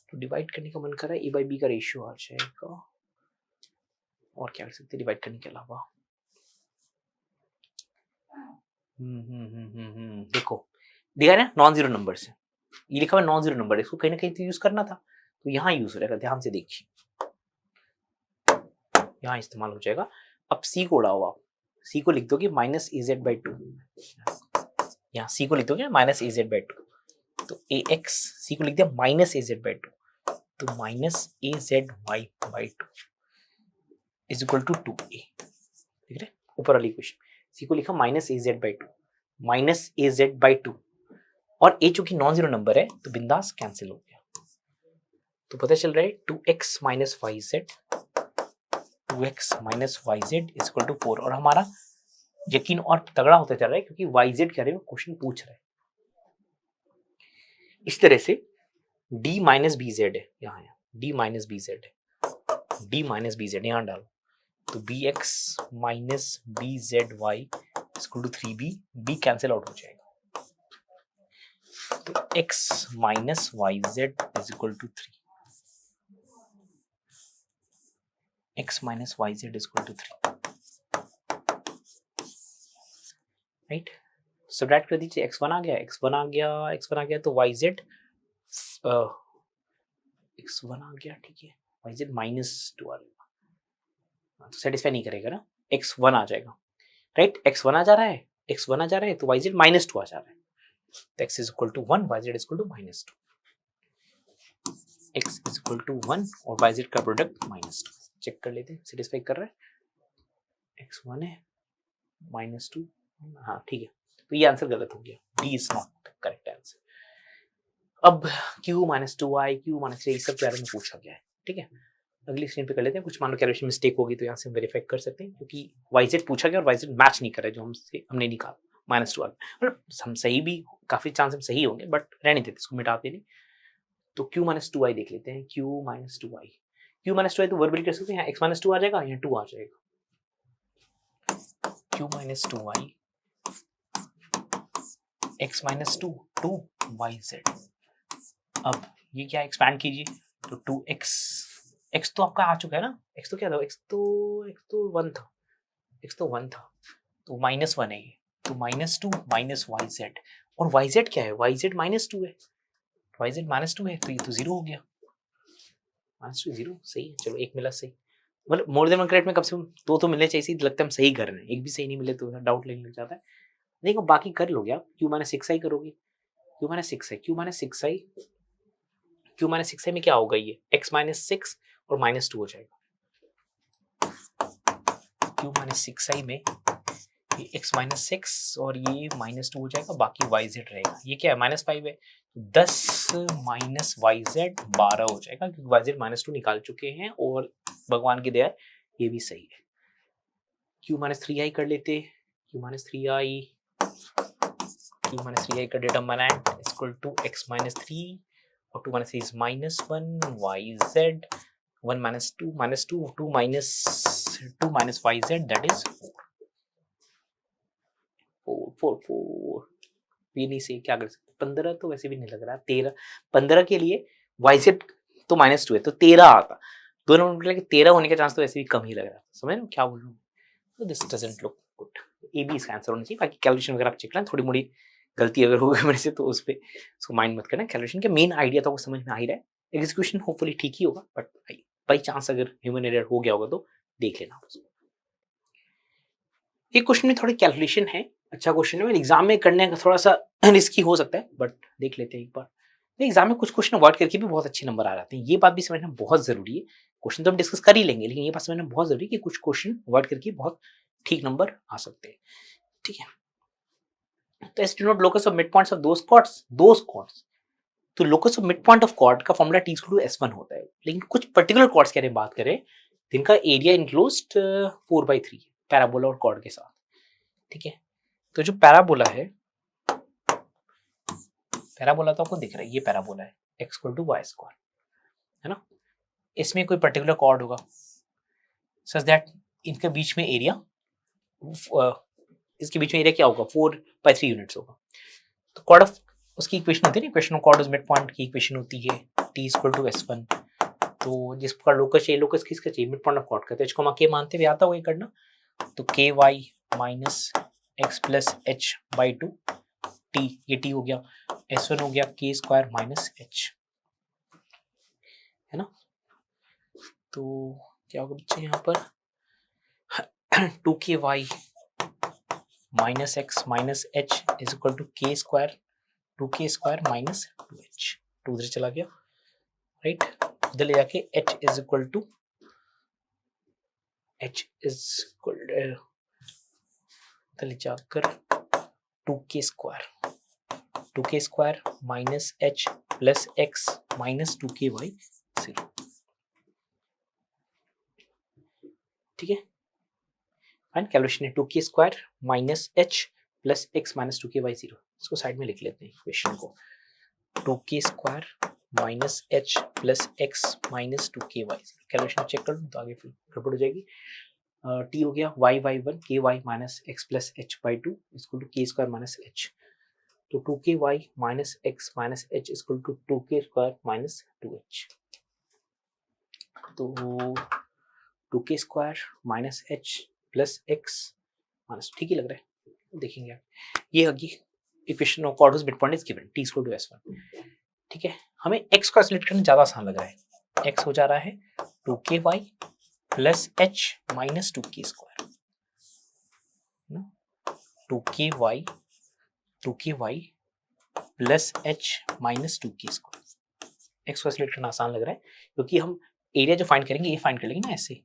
तो डिवाइड करने का मन कर रहा है, A बाई B का रेशियो आ जाएगा। और क्या कर सकते हैं डिवाइड करने के अलावा? देखो दिया ना नॉन जीरो नंबर से, ये लिखा हुआ नॉन जीरो नंबर, इसको कहीं ना कहीं तो यूज करना था, तो यहाँ यूज हो जाएगा। ध्यान से देखिए, यहाँ इस्तेमाल हो जाएगा। अब C को उड़ाओ आप, C को लिख दोगे माइनस AZ बाई 2, यहाँ C को लिख दोगे माइनस AZ बाई 2, तो AX C को लिख दिया माइनस AZ बाई 2, तो minus AZ by 2 is equal to 2A। ठीक है, ऊपर वाली इक्वेशन C को लिखा minus AZ by 2, minus AZ by 2, और A चूंकि नॉन जीरो नंबर है तो बिंदास कैंसिल हो गया। तो पता चल रहा है 2x minus YZ, 2x minus YZ is equal to 4। और हमारा यकीन और तगड़ा होता चल रहा है क्योंकि YZ के बारे में क्वेश्चन पूछ रहा है। इस तरह से D माइनस BZ है, यहाँ D माइनस BZ है, D माइनस BZ यहाँ डालो, तो BX minus BZY equal to 3B, B cancel out हो जाएगा, तो x minus YZ is equal to 3, x minus YZ is equal to 3, right. Subtract कर दीजिए, x1 आ गया, x1 आ गया, x1 आ गया, तो YZ x1 आ गया, ठीक है, YZ माइनस 2 आ जाएगा, तो सेटिस्फाई नहीं करेगा ना, x1 आ जाएगा, राइट। x1 आ जा रहा है, x1 आ जा रहा है, तो YZ माइनस 2 आ जा रहा है, तो x is equal to 1, YZ is equal to minus 2, x is equal to 1 और YZ का प्रोडक्ट माइनस 2। चेक कर लेते हैं सेटिस्फाई कर रहा है, x1 है माइनस 2, हाँ ठीक है, तो ये आंसर गलत हो गया, D is not correct answer. अब Q minus 2i, Q minus 3 सब के बारे में पूछा गया है, ठीक है। अगली स्क्रीन पे कर लेते हैं, कुछ मान लो कैलकुलेशन मिस्टेक होगी तो यहाँ से हम वेरीफाई कर सकते हैं, क्योंकि YZ पूछा गया और YZ मैच नहीं कर रहा है जो हमने निकाला माइनस 2 वाला, हम सही भी, काफी चांस हम सही होंगे, बट रहने देते इसको, मिटाते नहीं। तो Q माइनस 2i देख लेते हैं, Q minus 2i, Q minus 2i तो वर्बली कर सकते हैं, यहाँ x माइनस 2 आ जाएगा, यहाँ 2 आ जाएगा, Q minus 2i, x minus 2, 2YZ। अब ये क्या एक्सपैंड कीजिए, तो 2x, x तो आपका आ चुका है ना, x तो क्या था, x तो 1 था, x तो 1 था, तो माइनस 1 है ये, तो माइनस 2 माइनस YZ, और YZ क्या है, YZ माइनस 2 है, YZ माइनस 2 है, तो ये तो 0 हो गया, माइनस 2 0, सही है, चलो एक मिला सही, मतलब मोर देन वन करेक्ट में कम से कम दो तो मिलने चाहिए, लगता है हम सही कर रहे हैं, एक भी सही नहीं मिले तो डाउट लेने लग जाता है। देखो बाकी कर लोगे आप, Q माइनस 6i करोगे, Q minus 6i, Q minus 6i, Q minus 6i में क्या होगा, ये x माइनस 6 और माइनस 2 हो जाएगा, Q माइनस 6i में ये x माइनस 6 और ये माइनस 2 हो जाएगा, बाकी YZ रहेगा, ये क्या है माइनस 5 है, 10 माइनस YZ 12 हो जाएगा, क्योंकि YZ माइनस 2 निकाल चुके हैं और भगवान की दया ये भी सही है। Q माइनस 3i कर लेते, Q minus 3i, Q minus 3i का determinant equal to x minus 3 और 2 minus 3 is minus 1, YZ 1 minus 2 minus 2, 2 minus YZ that is 4 ये नहीं सही, क्या कर सकते, 15 तो वैसे भी नहीं लग रहा, 13 15 के लिए YZ तो माइनस 2 है, तो 13 आता, दोनों मिलकर 13 होने का चांस तो वैसे भी कम ही लग रहा, समझ रहे हो क्या बोल रहा हूँ, तो this doesn't look good, A B इसका आंसर होना चाहिए। बाकी कैलकुलेशन वगैरह आप चेक करना, थोड़ी मोड़ी गलती अगर होगी मेरे से तो उस पर उसको माइंड मत करना। कैलकुलेशन के मेन आइडिया तो आपको समझ में आ ही रहा है, एग्जीक्यूशन होपफुली ठीक ही होगा, बट बाई चांस अगर ह्यूमन एरर हो गया होगा तो देख लेना उसको। ये क्वेश्चन में थोड़ी कैलकुलेशन है, अच्छा क्वेश्चन है, एग्जाम में करने का थोड़ा सा रिस्की हो सकता है, बट देख लेते हैं एक बार। एग्जाम में कुछ क्वेश्चन अवॉइड करके भी बहुत अच्छे नंबर आ जाते हैं, ये बात भी समझना बहुत जरूरी है। क्वेश्चन तो हम डिस्कस कर ही लेंगे, लेकिन ये बात समझना बहुत जरूरी है कि कुछ क्वेश्चन अवॉइड करके बहुत ठीक नंबर आ सकते हैं। ठीक है, तो estimate locus of mid points of those chords, तो locus of mid point of chord का फॉर्मूला t = s1 होता है, लेकिन कुछ पर्टिकुलर कॉर्ड्स की बात करें जिनका एरिया इनक्लोज्ड 4/3 पैराबोला और कॉर्ड के साथ। ठीक है, तो जो पैराबोला है, पैराबोला तो आपको दिख रहा है, ये पैराबोला है x = y², है ना। इसमें कोई पर्टिकुलर कॉर्ड होगा सच दैट इनके बीच में एरिया, इसके बीच में एरिया क्या होगा, 4/3 यूनिट्स होगा। तो कॉर्ड ऑफ उसकी इक्वेशन होती है ना, equation of chord of mid point की इक्वेशन होती है t = s1। तो जिस प्रकार लोकस चाहिए, लोकस किसका चाहिए, मिड पॉइंट ऑफ कॉर्ड का, तो इसको हम के मानते हुए आता होगा ये करना, तो ky - x + h/2 t, ये t हो गया, s1 हो गया k² - h, है ना। तो क्या होगा बच्चे यहाँ पर 2ky - x - h = k², 2k² - 2h, 2 उधर चला गया, राइट। इधर ले जाके h = इधर ले जाकर 2k² - h + x - 2ky 0। ठीक है, फाइन, कैलकुलेशन है 2k² - h + x - 2ky 0। इसको साइड में लिख लेते हैं इक्वेशन को, 2k² - h + x - 2ky 0। Calculation check कर लूँ तो आगे फिर गड़बड़ हो जाएगी। t हो गया y1 ky - x + h/2 = k² - h, तो 2ky - x - h = 2k² - 2h, तो 2k² - h + x - ठीक ही लग रहा है, देखेंगे ये होगी equation of chord of mid point is given t = s1। ठीक है, हमें x को आइसोलेट करना ज्यादा आसान लग रहा है, x हो जा रहा है 2ky + h - 2k², 2ky + h - 2k²। x को आइसोलेट करना आसान लग रहा है क्योंकि हम एरिया जो फाइंड करेंगे ये फाइंड कर लेंगे ना, ऐसे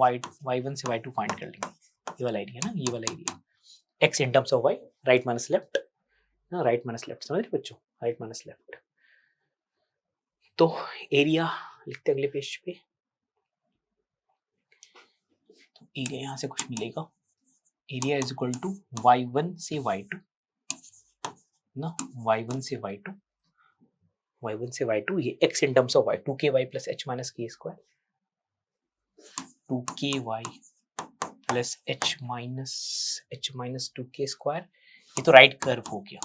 y1 से y2 फाइंड कर लेंगे, ये वाला एरिया ना, ये वाला area, x in terms of y, right minus left ना, राइट माइनस लेफ्ट, समझ रहे बच्चों, राइट माइनस लेफ्ट। तो एरिया लिखते अगले पेज पे, तो एरिया यहां से कुछ मिलेगा, area is equal to y1 से y2 ना, y1 से y2, y1 से y2, ये x in terms of y, 2ky + h - k², 2ky + h - 2k², ये तो राइट कर्व हो गया,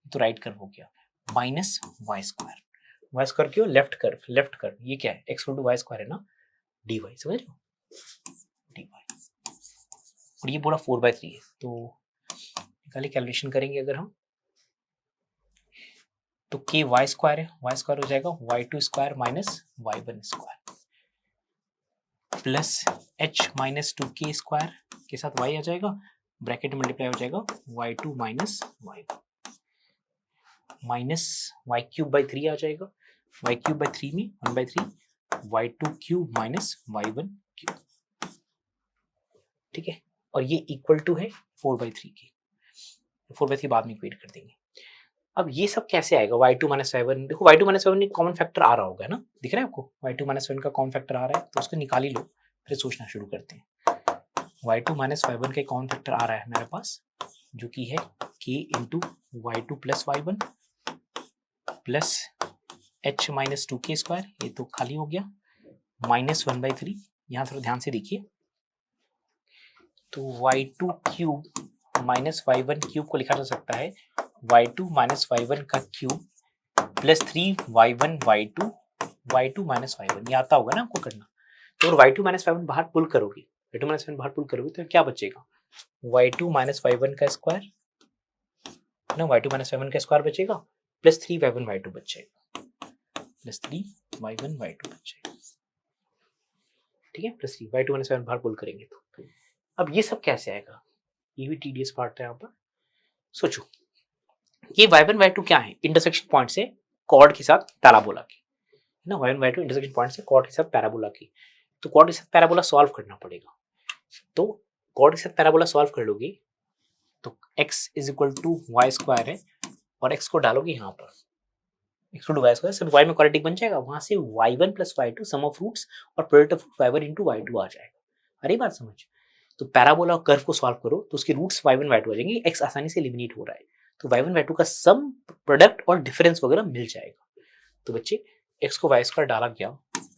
तो राइट कर्व हो गया, माइनस y² क्यों, लेफ्ट कर्व, ये क्या है, x = y² है ना, dy, समझ रहे हो, dy, और ये पूरा 4/3 है, तो निकालिए, कैलकुलेशन करेंगे अगर हम, तो k y² है, y² हो जाएगा y2² - y1² plus h - 2k² के साथ y आ जाएगा, ब्रैकेट मल्टीप्लाई हो जाएगा y2 - y1 माइनस y³/3 आ जाएगा, y³/3 में 1/3 y2³ - y1³, ठीक है, और ये इक्वल टू है 4/3 के, 4/3 बाद में इक्वेट कर देंगे। अब ये सब कैसे आएगा, y2 - y1, देखो y2 - y1 एक कॉमन फैक्टर आ रहा होगा ना, दिख रहा है आपको, y2 - y1 का कॉमन फैक्टर आ रहा है, तो उसको निकाल ही लो, फिर सोचना शुरू करते हैं। y2 - y1 का कॉमन फैक्टर आ रहा है मेरे पास, जो कि है k × y2 + y1 plus h - 2k², ये तो खाली हो गया, माइनस 1/3, यहाँ थोड़ा ध्यान से देखिए, तो y2³ - y1³ को लिखा जा सकता है y2 - y1 का cube plus 3y1 y2 - y1, ये आता होगा ना आपको करना। तो अगर y2 - y1 बाहर पुल करोगे, y2 - y1 बाहर पुल करोगे तो क्या बचेगा, y2 माइनस y1 का स्क्वायर ना, y2 माइनस y1 का स्क्वायर बचेगा प्लस 3y1 y2 बचेगा, प्लस 3y1 y2 बचेगा, ठीक है, प्लस 3 y2 माइनस y1 बाहर पुल करेंगे तो अब ये सब कैसे आएगा, ये भी टीडीएस पार्ट है यहाँ पर। सोचो ये y1 y2 क्या है, इंटरसेक्शन पॉइंट से कॉर्ड के साथ पैराबोला की, है ना, y1 y2 इंटरसेक्शन पॉइंट से कॉर्ड के साथ पैराबोला की, तो कॉर्ड के साथ पैराबोला सॉल्व करना पड़ेगा। तो कॉर्ड के साथ पैराबोला सॉल्व कर लोगी तो x is equal to y square है और x को डालोगे यहाँ पर, x टू वाई स्क्वायर, सब y में क्वाड्रेटिक बन जाएगा, वहां से y1 plus y2 sum of roots और product of y1 into y2 आ जाएगा। अरे बात समझ, तो पैराबोला और कर्व को सॉल्व करो तो उसके रूट्स y1 y2 आ जाएंगे, x आसानी से एलिमिनेट हो रहा है, तो y1 y2 का सम प्रोडक्ट और डिफरेंस वगैरह मिल जाएगा। तो बच्चे x को y स्क्वायर डाला गया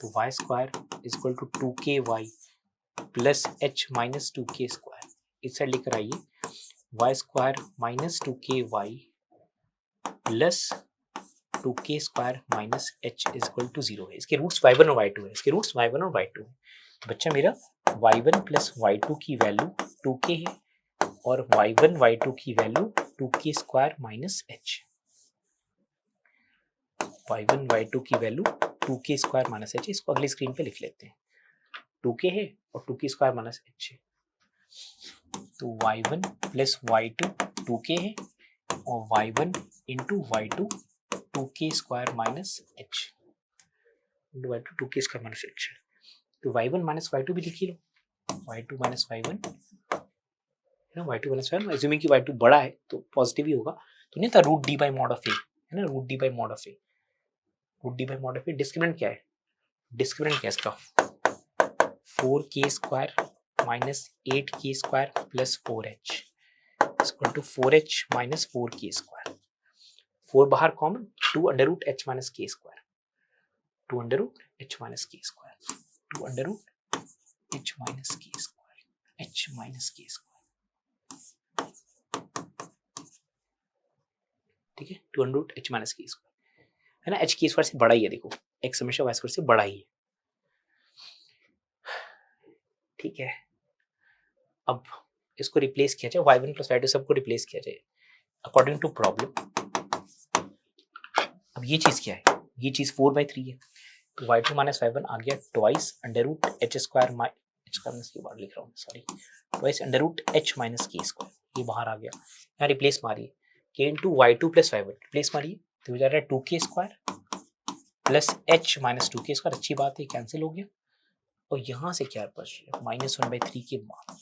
तो y square is equal to 2ky plus h minus 2k square, इस साइड लेकर आइए, y square minus 2ky plus 2k square minus h is equal to 0 है, इसके रूट्स y1 और y2 है, इसके रूट्स y1 और y2 है, तो बच्चा मेरा y1 प्लस y2 की वैल्यू 2k है और y1 y2 की value 2k square minus h, y1 y2 की value 2k square minus h, इसको अगली स्क्रीन पे लिख लेते हैं, 2k है और 2k स्क्वायर माइनस h है, तो y1 प्लस y2 2k है और y1 into y2 2k square minus h into y2 2k square minus h, तो y1 माइनस y2 भी लिख लो, y2 माइनस y1 है ना, y2 माइनस y1, एज्यूमिंग कि y2 बड़ा है तो पॉजिटिव ही होगा, तो नहीं था root D by mod of a, है ना, root D by mod of a, root D by mod of a, discriminant क्या है, डिस्क्रिमिनेंट क्या है इसका 4k square minus 8k square plus 4h equal to 4h minus 4k square, 4 बाहर common, 2 under root h minus k square, 2 under root h minus k square, 2 under root h minus k square, h minus k square, ठीक है, 2 under root h minus k square, है ना, h k square से बड़ा ही है, देखो x हमेशा y square से बड़ा ही है, ठीक है। अब इसको रिप्लेस किया जाए, y1 प्लस y2 सबको रिप्लेस किया जाए अकॉर्डिंग टू प्रॉब्लम। अब ये चीज क्या है, ये चीज 4/3 है, तो y2 माइनस y1 आ गया twice under root h square h का की बार लिख रहा हूँ sorry, twice under root h minus k square, ये बाहर आ गया, यहाँ रिप्लेस मारिए k into y2 plus y1 replace मारिए तो हो जा रहा है 2k square plus h minus 2k square, अच्छी बात है कैंसिल हो गया, और यहाँ से क्या बच रहा है -1/3 के बाद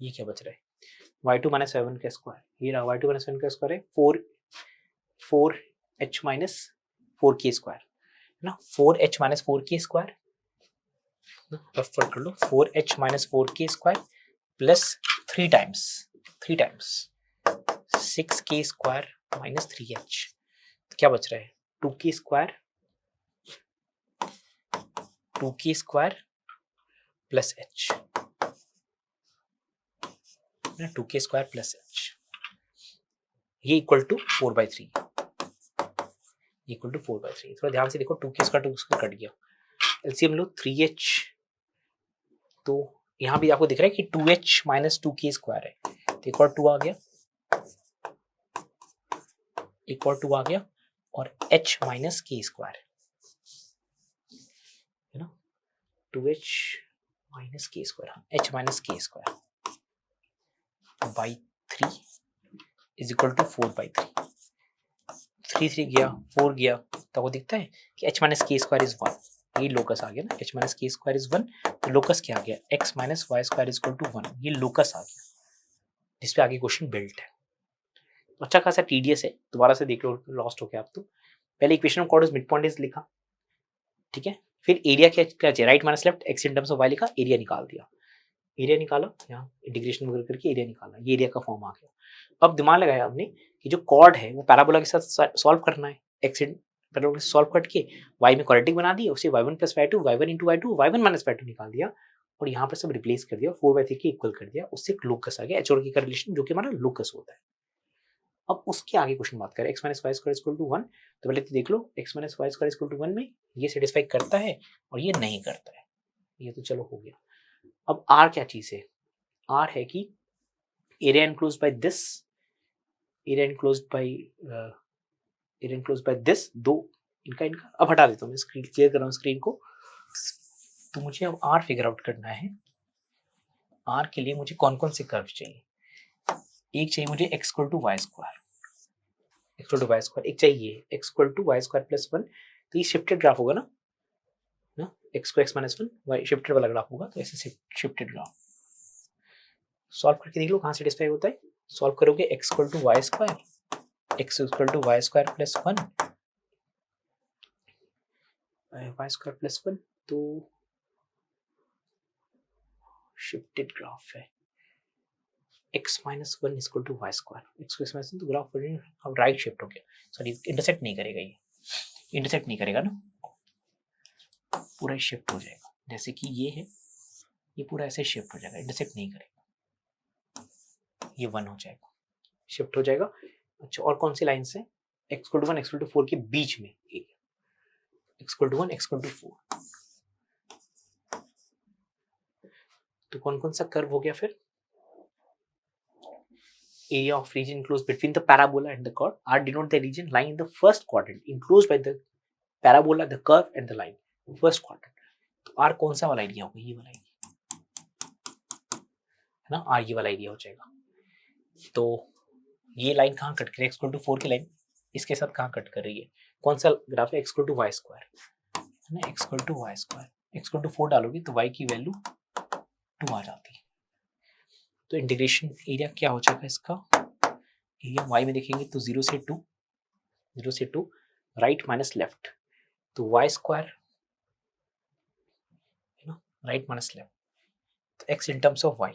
ये क्या बच रहा है y2 माइनस y1 का स्क्वायर, ये रहा y2 माइनस y1 का स्क्वायर है 4h माइनस 4k स्क्वायर, है ना, 4h minus 4k square, rough कर लो 4h minus 4k square plus 3 times 6k square minus 3h, तो क्या बच रहा है 2k square plus h, 2k square plus h, ये इक्वल टू 4/3, इक्वल टू 4/3, थोड़ा ध्यान से देखो 2k स्क्वायर 2 स्क्वायर कट गया, एलसीएम लो 3h, तो यहाँ भी आपको दिख रहा है कि 2h माइनस 2k स्क्वायर है, तो एक और 2 आ गया, एक और 2 आ गया और h माइनस k स्क्वायर, है ना, 2h minus k square, h minus k square by 3 is equal to 4/3, 3 गया 4 गया, तो आपको दिखता है कि h minus k square is 1, ये लोकस आ गया ना, h minus k square is 1, तो लोकस क्या आ गया x minus y square is equal to 1, ये लोकस आ गया जिसपे आगे क्वेश्चन बिल्ट है, अच्छा खासा टीडीएस है, दोबारा से देख लो, लॉस्ट हो गया आप तो, पहले equation of chord mid point is लिखा, ठीक है, फिर एरिया क्या चाहिए, right minus left x in terms of y लिखा, एरिया निकाल दिया, एरिया निकाला, यहाँ इंटीग्रेशन वगैरह करके एरिया निकाला, ये एरिया का फॉर्म आ गया। अब दिमाग लगाया हमने कि जो कॉर्ड है वो पैराबोला के साथ सॉल्व करना है, x पैराबोला से सॉल्व करके y में क्वाड्रेटिक बना दिया, उसे y1 plus y2 y1 into y2 y1 minus y2 निकाल दिया और यहाँ पर सब रिप्लेस कर दिया, 4/3 के इक्वल कर दिया, उससे एक लोकस आ गया h और k का रिलेशन जो कि हमारा लोकस होता है। अब उसके आगे क्वेश्चन बात करें x minus y square equal to 1, तो पहले तो देख लो x minus y square equal to 1 में ये सेटिस्फाई करता है और ये नहीं करता है, ये तो चलो हो गया। अब r क्या चीज है, r है कि area enclosed by this, area enclosed by this, दो इनका अब हटा देता हूँ, मैं स्क्रीन क्लियर कर रहा हूँ स्क्रीन को। तो मुझे अब आर फिगर आउट करना है। आर के लिए मुझे कौन कौन से कर्व चाहिए? एक चाहिए मुझे x equal to y square, x equal to y square, एक चाहिए x equal to y square plus 1। तो ये शिफ्टेड ग्राफ होगा ना, x को x माइनस 1, y शिफ्टेड वाला ग्राफ होगा, तो ऐसे शिफ्टेड ग्राफ। सॉल्व करके देख लो कहाँ सेटिस्फाई होता है। सॉल्व करोगे x equal to y square, x equal to y square plus 1, y square plus 1, तो शिफ्टेड ग्राफ है। x minus 1 equal to y square, x को x माइनस 1, तो ग्राफ अब राइट शिफ्ट हो गया। सॉरी, इंटरसेक्ट नहीं करेगा, ये इंटरसेक्ट नहीं करेगा ना, पूरा शिफ्ट हो जाएगा। जैसे कि ये है, ये पूरा ऐसे शिफ्ट हो जाएगा, इंटरसेक्ट नहीं करेगा, ये 1 हो जाएगा, शिफ्ट हो जाएगा। अच्छा, और कौन सी लाइन से? x equal to 1 x equal to 4 के बीच में x equal to 1 x equal to 4, तो कौन कौन सा कर्व हो गया फिर? Area of region enclosed between the parabola and the curve are denote the region lying in the first quadrant enclosed by the parabola, the curve and the line, first quadrant। तो R कौन सा वाला area होगा? ये वाला area है ना, R ये वाला एरिया हो जाएगा। तो ये लाइन कहाँ कट कर रही है? x इक्वल टू 4 की लाइन इसके साथ कहाँ कट कर रही है? कौन सा ग्राफ है? x equal to y square है ना, x equal to y square, x equal to 4 डालोगे तो y की वैल्यू 2 आ जाती है। तो इंटीग्रेशन एरिया क्या हो जाएगा इसका? एरिया y में देखेंगे तो 0 से 2 राइट माइनस लेफ्ट, तो वाई स्क्वायर है ना, राइट माइनस लेफ्ट, तो x in terms of y,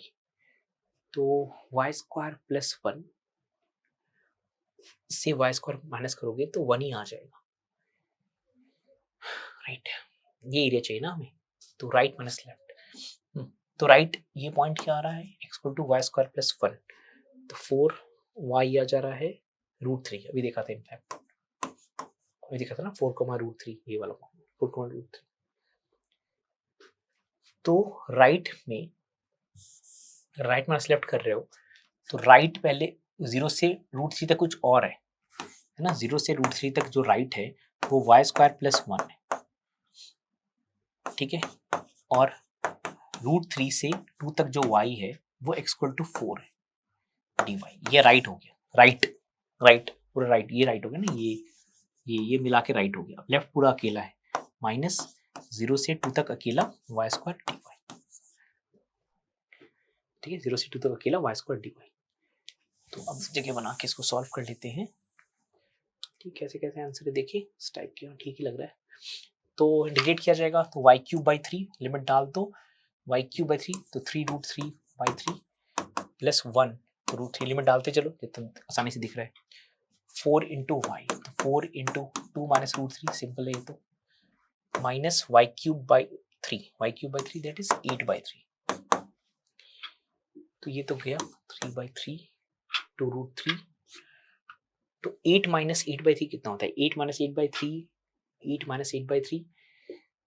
तो वाई स्क्वायर प्लस 1 से वाई स्क्वायर माइनस करोगे तो 1 ही आ जाएगा, राइट। ये एरिया चाहिए ना हमें, तो राइट माइनस लेफ्ट, तो राइट ये पॉइंट क्या आ रहा है? x equal to y square plus 1, तो 4 y आ जा रहा है √3, अभी देखा था इनफैक्ट, अभी देखा था ना 4,√3, ये वाला पॉइंट 4,√3। तो राइट में राइट माइनस लेफ्ट कर रहे हो, तो राइट पहले 0 से √3 तक कुछ और है ना, 0 से √3 तक जो राइट है वो वाई स्क्वायर प्लस 1 है, ठीक है, और √3 से 2 तक जो y है वो x इक्वल टू 4 है dy, ये राइट हो गया, राइट पूरा राइट, ये राइट हो गया ना, ये मिला के राइट हो गया। अब लेफ्ट पूरा अकेला है, माइनस 0 से 2 तक अकेला वाई स्क्वायर dy, ठीक है, 0 से 2 तक अकेला वाई स्क्वायर dy। तो अब जगह बना के इसको सॉल्व कर लेते हैं। ठीक, कैसे कैसे आंसर है देखिए, इस टाइप के ठीक ही लग रहा है। तो इंटीग्रेट किया जाएगा तो y³/3 लिमिट डाल दो, y³/3 तो 3√3/3 प्लस 1 √3 लिमिट डालते चलो, जितना आसानी से दिख रहा है। 4 इंटू वाई, तो 4 इंटू 2 माइनस √3, सिंपल है ये तो, माइनस y³/3 दैट इज 8/3, तो ये तो गया 3/3 टू √3, तो 8 माइनस 8/3 कितना होता है? 8 माइनस 8/3, 8 माइनस 8/3,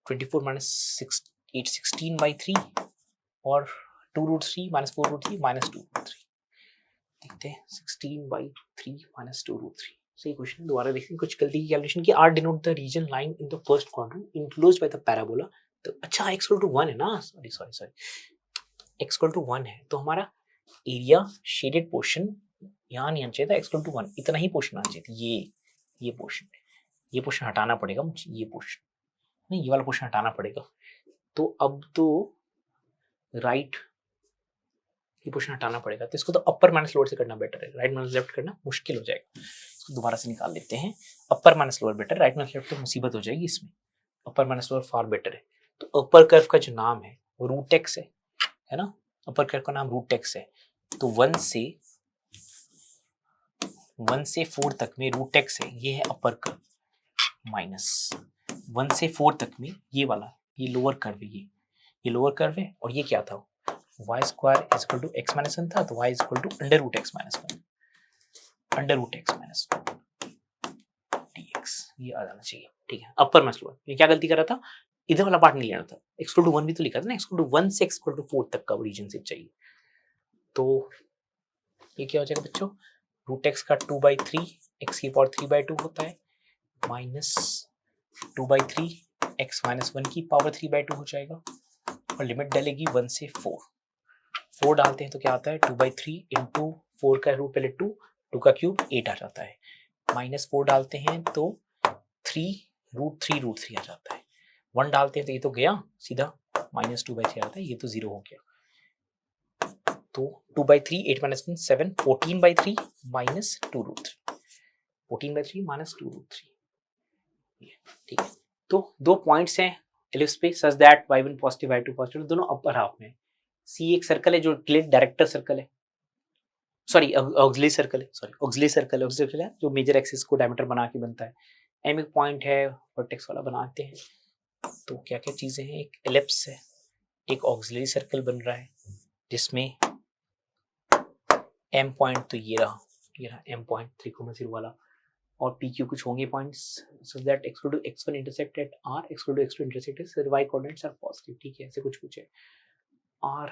24 माइनस 8 16/3, और 2√3 माइनस 4√3 माइनस 2√3, देखते हैं 16/3 माइनस 2√3। सही क्वेश्चन, दोबारा देखते हैं, कुछ गलती की कैलकुलेशन की। R denote the region lying in the first quadrant enclosed by the parabola, तो अच्छा x इक्वल टू 1 है ना, सॉरी x इक्वल टू 1 है, तो हमारा एरिया शेडेड पोर्शन यहाँ नहीं आना चाहिए था, x इक्वल टू 1 इतना ही पोर्शन आना चाहिए था, ये पोर्शन हटाना पड़ेगा मुझे, ये पोर्शन नहीं, ये वाला पोर्शन हटाना पड़ेगा। तो अब तो राइट ये पोर्शन हटाना पड़ेगा, तो इसको तो अपर माइनस लोअर से करना बेटर है, राइट माइनस लेफ्ट करना मुश्किल हो जाएगा। इसको दोबारा से निकाल लेते हैं, अपर minus lower better, right minus left तो मुसीबत हो जाएगी इसमें, अपर माइनस लोअर फार बेटर है। तो अपर कर्व का जो नाम है वो √x है ना, अपर कर्व का नाम √x है, तो 1 से 4 तक में √x है, ये है अपर कर्व, माइनस 1 से 4 तक में ये वाला, ये लोअर कर्व है, ये लोअर कर्व है, और ये क्या था? y square is equal to x minus 1 था, तो y is equal to √x minus 1, √x minus 1 dx, ये आ जाना चाहिए, ठीक है। अपर माइनस लोअर, ये क्या गलती कर रहा था, इधर वाला पार्ट नहीं लेना था, x इक्वल टू 1 भी तो लिखा था ना, x इक्वल टू 1 से x इक्वल टू 4 तक का रीजन सिर्फ चाहिए, तो ये क्या हो जाएगा बच्चों, रूट एक्स का 2/3 एक्स की पावर 3/2 होता है माइनस 2/3 एक्स माइनस 1 की पावर 3/2 हो जाएगा और लिमिट डलेगी 1 से 4 डालते हैं तो क्या आता है 2/3 इंटू 4 का रूट पहले 2 का क्यूब 8 आ जाता है माइनस 4 डालते हैं तो 3 √3 आ जाता है 1 डालते हैं तो ये तो गया सीधा माइनस 2/3 आता है ये तो 0 हो गया तो 2/3 8 माइनस 1 7 14/3 माइनस 2√3 14/3 माइनस 2√3 ठीक है। तो दो पॉइंट्स हैं एलिप्स पे such that y1 positive y2 positive दोनों अपर हाफ में। सी एक सर्कल है जो डायरेक्टर सर्कल है सॉरी ऑक्सिलरी सर्कल है जो मेजर एक्सिस को डायमीटर बना के बनता है। एम एक पॉइंट है वर्टेक्स वाला बनाते हैं तो क्या क्या चीजें हैं एक एलिप्स है एक ऑक्सिलरी सर्कल बन रहा है जिसमें एम पॉइंट तो ये रहा एम पॉइंट 3,0 वाला और पी क्यू कुछ होंगे points so that x2 to x1 intersect at r x2 to x2 intersect at y coordinates are positive ठीक है ऐसे कुछ है r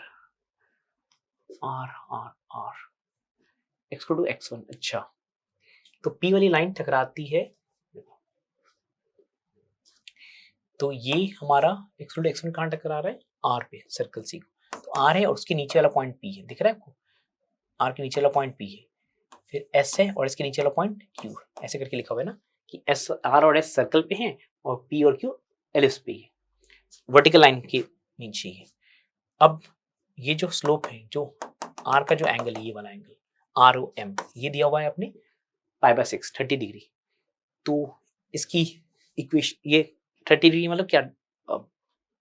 r r r x2 to x1 अच्छा तो p वाली लाइन टकराती है तो ये हमारा x2 to x1 कहाँ टकरा रहा है r पे सर्कल सी तो r है और उसके नीचे वाला पॉइंट p है दिख रहा है आपको r के नीचे वाला पॉइंट p है फिर s है और इसके नीचे वाला पॉइंट q ऐसे करके लिखा हुआ है ना कि s r और s सर्कल पे हैं और p और q एलिप्स पे है वर्टिकल लाइन के नीचे है। अब ये जो स्लोप है जो r का जो एंगल है ये वाला एंगल ROM ये दिया हुआ है अपने π/6 30 डिग्री तो इसकी इक्वेशन ये 30 डिग्री मतलब क्या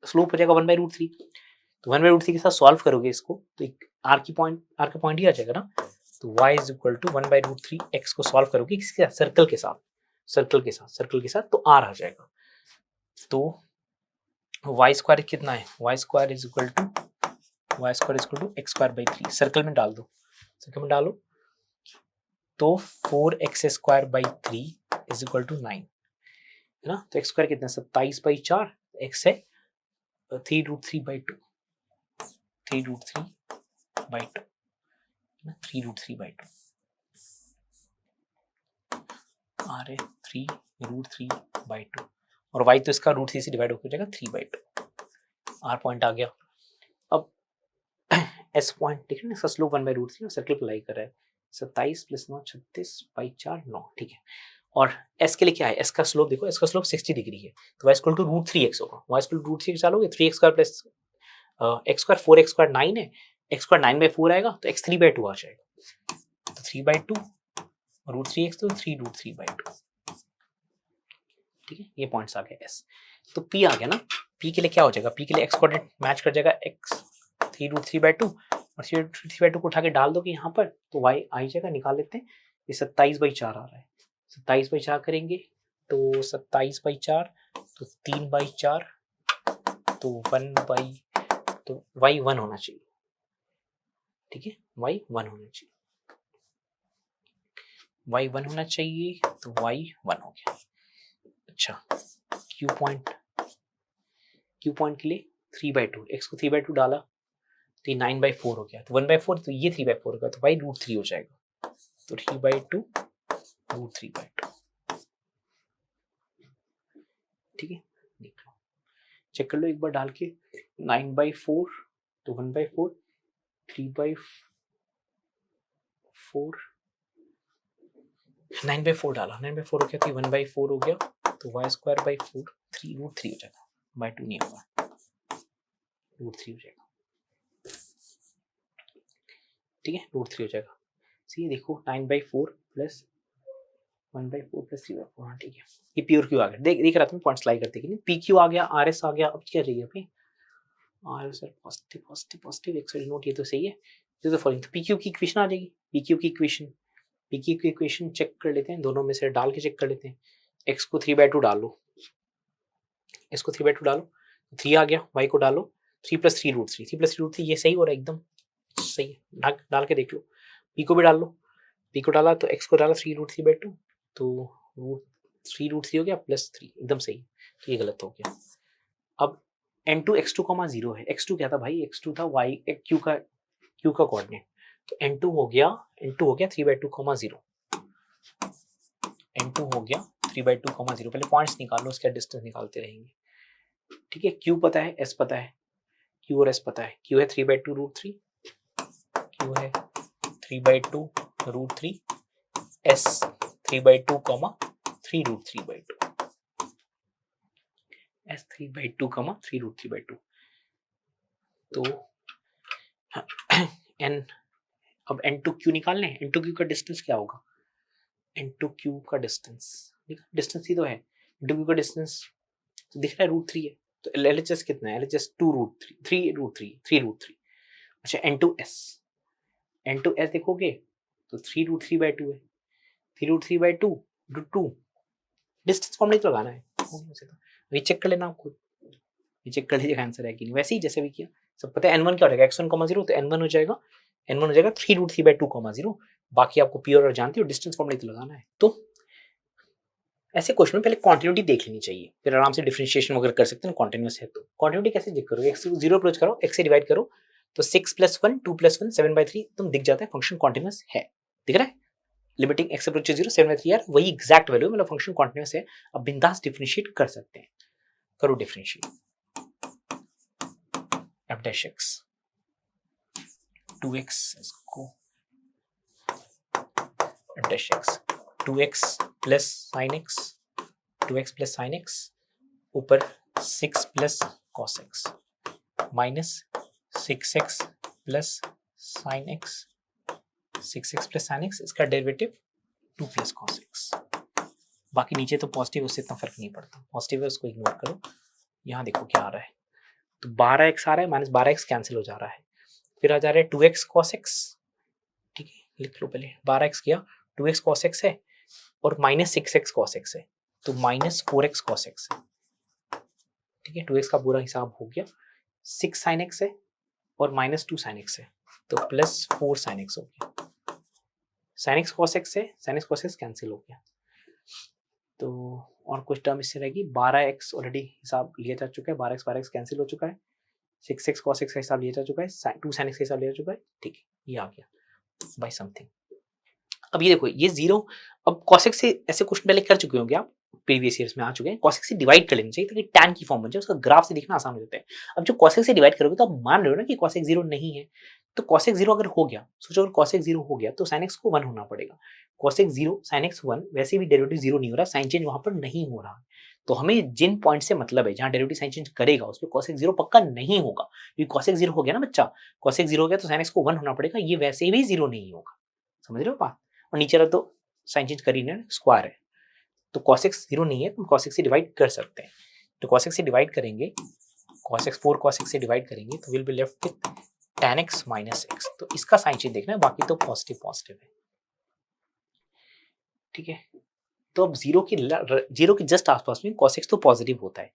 स्लोप हो जाएगा 1/√3 तो 1/√3 के साथ सॉल्व करोगे इसको तो r का पॉइंट ही आ जाएगा ना तो y is equal to 1/√3 x को सॉल्व करोगे किसके साथ सर्कल के साथ तो r आ जाएगा तो y स्क्वायर कितना है y square is equal to x²/3 circle में डालो तो 4x² 3 इज इक्वल टू 9 है ना तो x स्क्वायर कितना 27/4 x है 3√3/2 r है 3√3/2 और y तो इसका √3 से डिवाइड हो जाएगा 3/2 r पॉइंट आ गया। अब s पॉइंट ठीक है ना इसका स्लोप 1/√3 और सर्कल पे लाई कर रहा है 27 + 9 36/4 9 ठीक है और s के लिए क्या है s का स्लोप देखो s का स्लोप 60 डिग्री है तो y इक्वल टू √3x होगा y इक्वल टू √3x डालोगे 3x² प्लस x² 4x² 9 है x² 9/4 आएगा तो x 3/2 आ जाएगा तो 3/2 √3x तो 3√3/2 ठीक है ये पॉइंट्स आ गए s तो p आ गया ना p के लिए क्या हो जाएगा p के लिए x कोऑर्डिनेट मैच कर जाएगा x 3√3/2 और 3√3/2 को उठा के डाल दोगे यहाँ पर तो y आ ही जाएगा निकाल लेते हैं ये 27/4 आ रहा है 27/4 करेंगे तो 27/4 तो 3/4 तो 1 तो y 1 होना चाहिए ठीक है y 1 होना चाहिए तो y 1 हो गया। अच्छा q पॉइंट के लिए 3/2 x को 3/2 डाला तो ये 9/4 हो गया तो 1/4 तो ये 3/4 होगा तो y √3 हो जाएगा तो 3/2 √3/2 ठीक है देख लो चेक कर लो एक बार डाल के 9/4 तो 1/4 3/4 9/4 डाला 9/4 हो गया तो 1/4 हो गया तो y²/4 3 √3 हो जाएगा by 2 नहीं होगा √3 हो जाएगा ठीक है √3 हो जाएगा सी देखो 9/4 प्लस 1/4 प्लस 3/4 हाँ ठीक है ये पी और क्यू आ गया देख रहा था मैं पॉइंट्स लाई करते कि पी क्यू आ गया आर एस आ गया अब क्या चाहिए भाई R S positive x note ये तो सही है तो फॉलोइंग पी क्यू की इक्वेशन आ जाएगी पी क्यू की इक्वेशन चेक कर लेते हैं दोनों में से डाल के चेक कर लेते हैं x को 3/2 डालो x को 3/2 डालो 3 आ गया y को डालो 3 + 3 √3 3 + 3 √3 ये सही हो रहा है एकदम सही है डाल के देख लो p को भी डाल लो p को डाला तो x को डाला 3√3/2 तो 3√3 हो गया प्लस 3 एकदम सही तो ये गलत हो गया। अब n2 x2, 0 है x2 क्या था भाई x2 था y q का कोऑर्डिनेट तो n2 हो गया 3/2, 0। n2 हो गया 3/2, 0। पहले पॉइंट्स निकाल लो, उसका डिस्टेंस निकालते रहेंगे। ठीक है, q पता है, s पता है, q और s पता है। q है 3/2√3, q है 3/2√3, s 3/2, 3√3/2, s 3/2, 3√3/2। तो n, अब n2q निकालने हैं। n2q का डिस्टेंस क्या होगा? n2q का डिस्टेंस ही तो है। n2q का डिस्टेंस तो दिख रहा है √3 है, तो LHS कितना है? LHS 3√3। अच्छा n2s देखोगे तो 3√3/2 है। 3√3/2 2 डिस्टेंस फॉर्मूला तो लगाना है, ये चेक कर लेना आपको, ये चेक कर लीजिएगा आंसर है कि नहीं। वैसे ही जैसे भी किया, सब पता है n1 क्या हो जाएगा, x1, 0, तो n1 हो जाएगा 3√3/2, 0। बाकी आपको पी और जानती हो, डिस्टेंस फॉर्मूला तो लगाना है। तो ऐसे क्वेश्चन में पहले क्वांटिटी देख लेनी चाहिए, फिर आराम से डिफरेंशिएशन वगैरह कर सकते हैं। कॉन्टिन्यूस है तो क्वांटिटी कैसे चेक करोगे? x को 0 अप्रोच करो, x से डिवाइड करो, तो 6 + 1 2 + 1 7/3 तुम दिख जाता है, फंक्शन कॉन्टिन्यूस है। दिख रहा है? लिमिटिंग x अप्रोच 0 7/3 यार, वही एग्जैक्ट वैल्यू मतलब फंक्शन कॉन्टिन्यूस है। अब बिंदास डिफरेंशिएट कर सकते हैं। करो डिफरेंशिएट। f' 2x इसको f' 2x plus sin x, 2x plus sin x ऊपर 6 plus cos x minus 6x plus sin x, 6x plus sin x, इसका डेरिवेटिव 2 प्लस cos x। बाकी नीचे तो पॉजिटिव, उससे इतना फर्क नहीं पड़ता, पॉजिटिव है उसको इग्नोर करो। यहाँ देखो क्या आ रहा है, तो 12x आ रहा है, माइनस 12x कैंसिल हो जा रहा है, फिर आ जा रहा है 2x cos x। ठीक है, लिख लो पहले, 12x किया, 2x cos x है और माइनस 6x cos x है, तो माइनस 4x cos x है। ठीक है, 2x का पूरा हिसाब हो गया, 6 sin x है और माइनस 2 sin x है, तो प्लस 4 sin x हो गया। sin x cos x है, sin x cos x cancel हो गया, तो और कुछ टर्म इससे रहेगी। 12x ऑलरेडी हिसाब लिया जा चुका है, 12x कैंसिल हो चुका है, 6x cos x का हिसाब लिया जा चुका है, 2 sin x का हिसाब लिया जा चुका है। ठीक है, ये आ गया बाय समथिंग। अब ये देखो ये 0, अब cos x से ऐसे क्वेश्चन पहले कर चुके होंगे आप, प्रीवियस ईयर्स में आ चुके हैं। cos x से डिवाइड कर लेना चाहिए ताकि tan की फॉर्म बन जाए, उसका ग्राफ से देखना आसान हो जाता है। अब जो cos x से डिवाइड करोगे तो आप मान रहे हो ना कि cos x 0 नहीं है, तो cos x 0 अगर हो गया, सोचो अगर cos x 0 हो गया तो sin x को 1 होना पड़ेगा। cos x 0 sin x 1, वैसे भी डेरिवेटिव 0 नहीं हो रहा, साइन चेंज वहां पर नहीं हो रहा, तो हमें जिन पॉइंट से मतलब है जहां डेरिवेटिव साइन चेंज करेगा उस पर cos x 0 पक्का नहीं होगा, क्योंकि cos x 0 हो गया ना बच्चा, cos x 0 हो गया तो sin x को 1 होना पड़ेगा, ये वैसे भी 0 नहीं होगा। समझ रहे हो बात? और नीचे रख दो, साइन चेंज कर ही ना, स्क्वायर है, तो cos x 0 नहीं है, तो cos x से डिवाइड कर सकते हैं। तो cos x से डिवाइड करेंगे, cos x 4 cos x से डिवाइड करेंगे तो will be left with tan x minus x। तो इसका साइन चेंज देखना है, बाकी तो पॉजिटिव है। ठीक है, तो अब 0 के जस्ट आसपास में cos x तो पॉजिटिव होता है,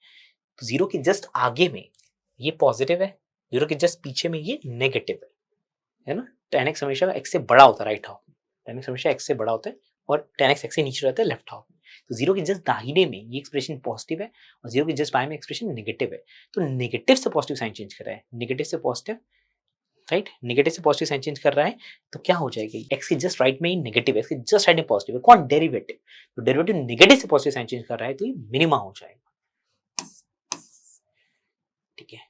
तो 0 के जस्ट आगे में ये पॉजिटिव है, 0 के जस्ट पीछे में ये नेगेटिव है ना। tan x हमेशा x से बड़ा होता है राइट हाफ में, tan x हमेशा x से बड़ा होता है और tan x से नीचे रहता है लेफ्ट हाफ में। तो 0 के जस्ट दाहिने में ये एक्सप्रेशन पॉजिटिव है और 0 के जस्ट बाएं में एक्सप्रेशन नेगेटिव है, तो नेगेटिव से पॉजिटिव साइन चेंज कर रहा है, नेगेटिव से पॉजिटिव, राइट, नेगेटिव से पॉजिटिव साइन चेंज कर रहा है, तो क्या हो जाएगा, x के जस्ट राइट में ही नेगेटिव है, इसके जस्ट राइट में पॉजिटिव है, कौन? डेरिवेटिव। तो डेरिवेटिव नेगेटिव से पॉजिटिव साइन चेंज कर रहा है, तो ये मिनिमा हो जाएगा। ठीक है,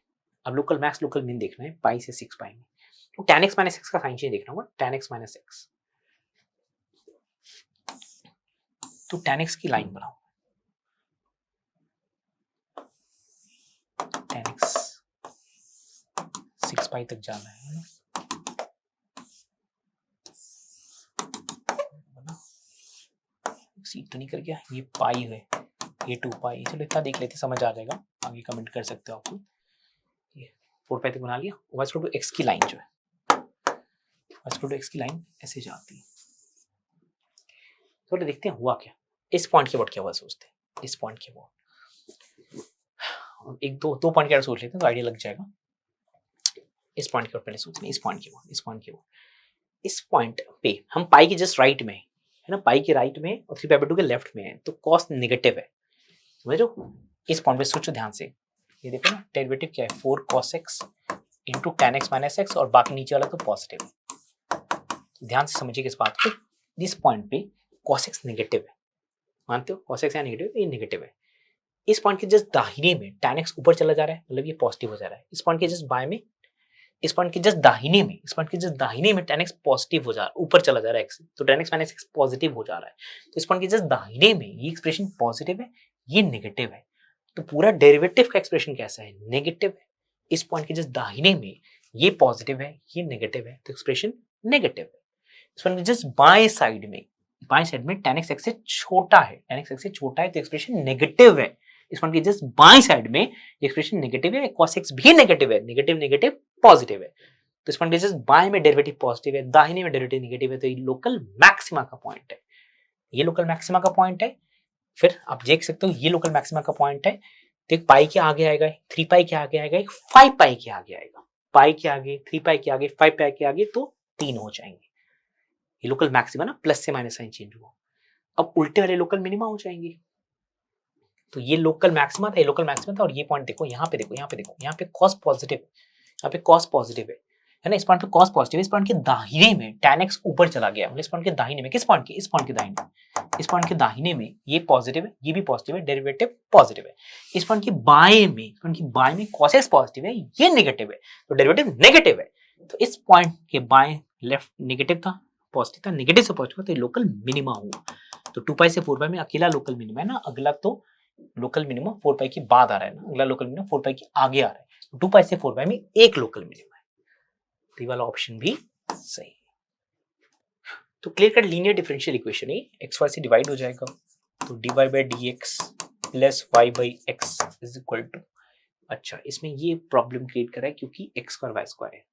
अब लोकल मैक्स लोकल मिन देखना है, पाई से 6 पाई में, तो tan x माइनस x का साइन चेंज देखना होगा, tan x माइनस x, तो tan x की लाइन बनाओ, tan x 6 पाई तक जाना है, सीट तो नहीं कर गया, ये पाई है, ये 2 पाई, चलो इतना देख लेते समझ आ जाएगा, आगे कमेंट कर सकते हो आप। ये 4 पाई तक बना लिया, y टू x की लाइन जो है, y टू x की लाइन ऐसे जाती है, तो देखते हैं हुआ क्या, इस पॉइंट के बाद क्या हुआ सोचते हैं, इस पॉइंट के बाद एक दो पॉइंट के सोच लेते हैं तो आइडिया लग जाएगा। इस पॉइंट के बाद पहले सोचते हैं, इस पॉइंट के बाद, इस पॉइंट के बाद, इस पॉइंट पे हम पाई के जस्ट राइट में है ना, पाई के राइट में और 3/2 के लेफ्ट में है, तो कॉस नेगेटिव है, समझो। इस पॉइंट पे सोचो ध्यान से, ये देखो ना डेरिवेटिव क्या है, 4 cos x into tan x minus x और बाकी नीचे वाला तो पॉजिटिव, ध्यान से समझिए किस बात को, इस पॉइंट पे cos x नेगेटिव है, मानते हो cos x यहाँ नेगेटिव, ये नेगेटिव है। इस पॉइंट के जस्ट दाहिने में tan x ऊपर चला जा रहा है, मतलब ये पॉजिटिव हो जा रहा है। इस पॉइंट के जस्ट बाएं में, इस पॉइंट के जस्ट दाहिने में, इस पॉइंट के जस्ट दाहिने में tan x पॉजिटिव हो जा रहा है, ऊपर चला जा रहा है x, तो tan x minus x positive हो जा रहा है। तो इस पॉइंट के जस्ट दाहिने में ये एक्सप्रेशन पॉजिटिव है, ये नेगेटिव है। तो पूरा डेरिवेटिव का एक्सप्रेशन कैसा है? नेगेटिव है। इस पॉइंट के जस्ट दाहिने में ये पॉजिटिव है, ये नेगेटिव है, तो एक्सप्रेशन नेगेटिव है। इस पॉइंट के जस्ट बाएं साइड में tan x x से छोटा है, tan x x से छोटा है, तो एक्सप्रेशन नेगेटिव है। इस पॉइंट के जस्ट बाएं साइड में एक्सप्रेशन नेगेटिव है, cos x भी नेगेटिव है, नेगेटिव नेगेटिव पॉजिटिव है। तो इस पॉइंट के जस्ट बाएं में डेरिवेटिव पॉजिटिव है, दाहिने में डेरिवेटिव नेगेटिव है, तो ये लोकल मैक्सिमा का पॉइंट है। ये लोकल मैक्सिमा का पॉइंट है। फिर आप देख सकते हो ये लोकल मैक्सिमा का पॉइंट है, तो एक पाई के आगे आएगा, 3 पाई के आगे आएगा, एक 5 पाई के आगे आएगा। पाई के आगे, 3 पाई के आगे, 5 पाई के आगे, तो 3 हो जाएंगे। ये लोकल मैक्सिमा ना, प्लस से माइनस साइन चेंज हुआ। अब उल्टे वाले लोकल मिनिमा हो जाएंगे। तो ये लोकल मैक्सिमा था, ये लोकल मैक्सिमा था, और ये पॉइंट देखो, यहाँ पे देखो, यहाँ पे देखो, यहाँ पे cos पॉजिटिव, यहाँ पे cos पॉजिटिव है ना। इस पॉइंट पे cos पॉजिटिव, इस पॉइंट के दाहिने में tan x ऊपर चला गया, मतलब इस पॉइंट के दाहिने में, किस पॉइंट के? इस पॉइंट के दाहिने में, इस पॉइंट के दाहिने में ये पॉजिटिव है, ये भी पॉजिटिव है, डेरिवेटिव पॉजिटिव है। इस पॉइंट के बाएं में, इस पॉइंट के बाएं में cos x पॉजिटिव है, ये नेगेटिव है, तो डेरिवेटिव नेगेटिव है। तो इस पॉइंट के बाएं, लेफ्ट नेगेटिव था, पॉजिटिव था, नेगेटिव से पॉजिटिव, तो ये लोकल मिनिमा हुआ। तो 2 पाई से 4 पाई में अकेला लोकल मिनिमा है ना, अगला तो लोकल मिनिमम 4 पाई की बाद आ रहा है ना, अगला लोकल मिनिमम 4 पाई की आगे आ रहा है। 2 पाई से 4 पाई में एक लोकल मिनिमम है, तो ये वाला ऑप्शन भी सही है। तो clear cut linear differential equation है, एक्स वाई से डिवाइड हो जाएगा, तो dy by d x plus y by x is equal to, अच्छा इसमें ये प्रॉब्लम क्रिएट कर रहा है क्योंकि एक्स स्क्वायर वाई स्क्वायर है,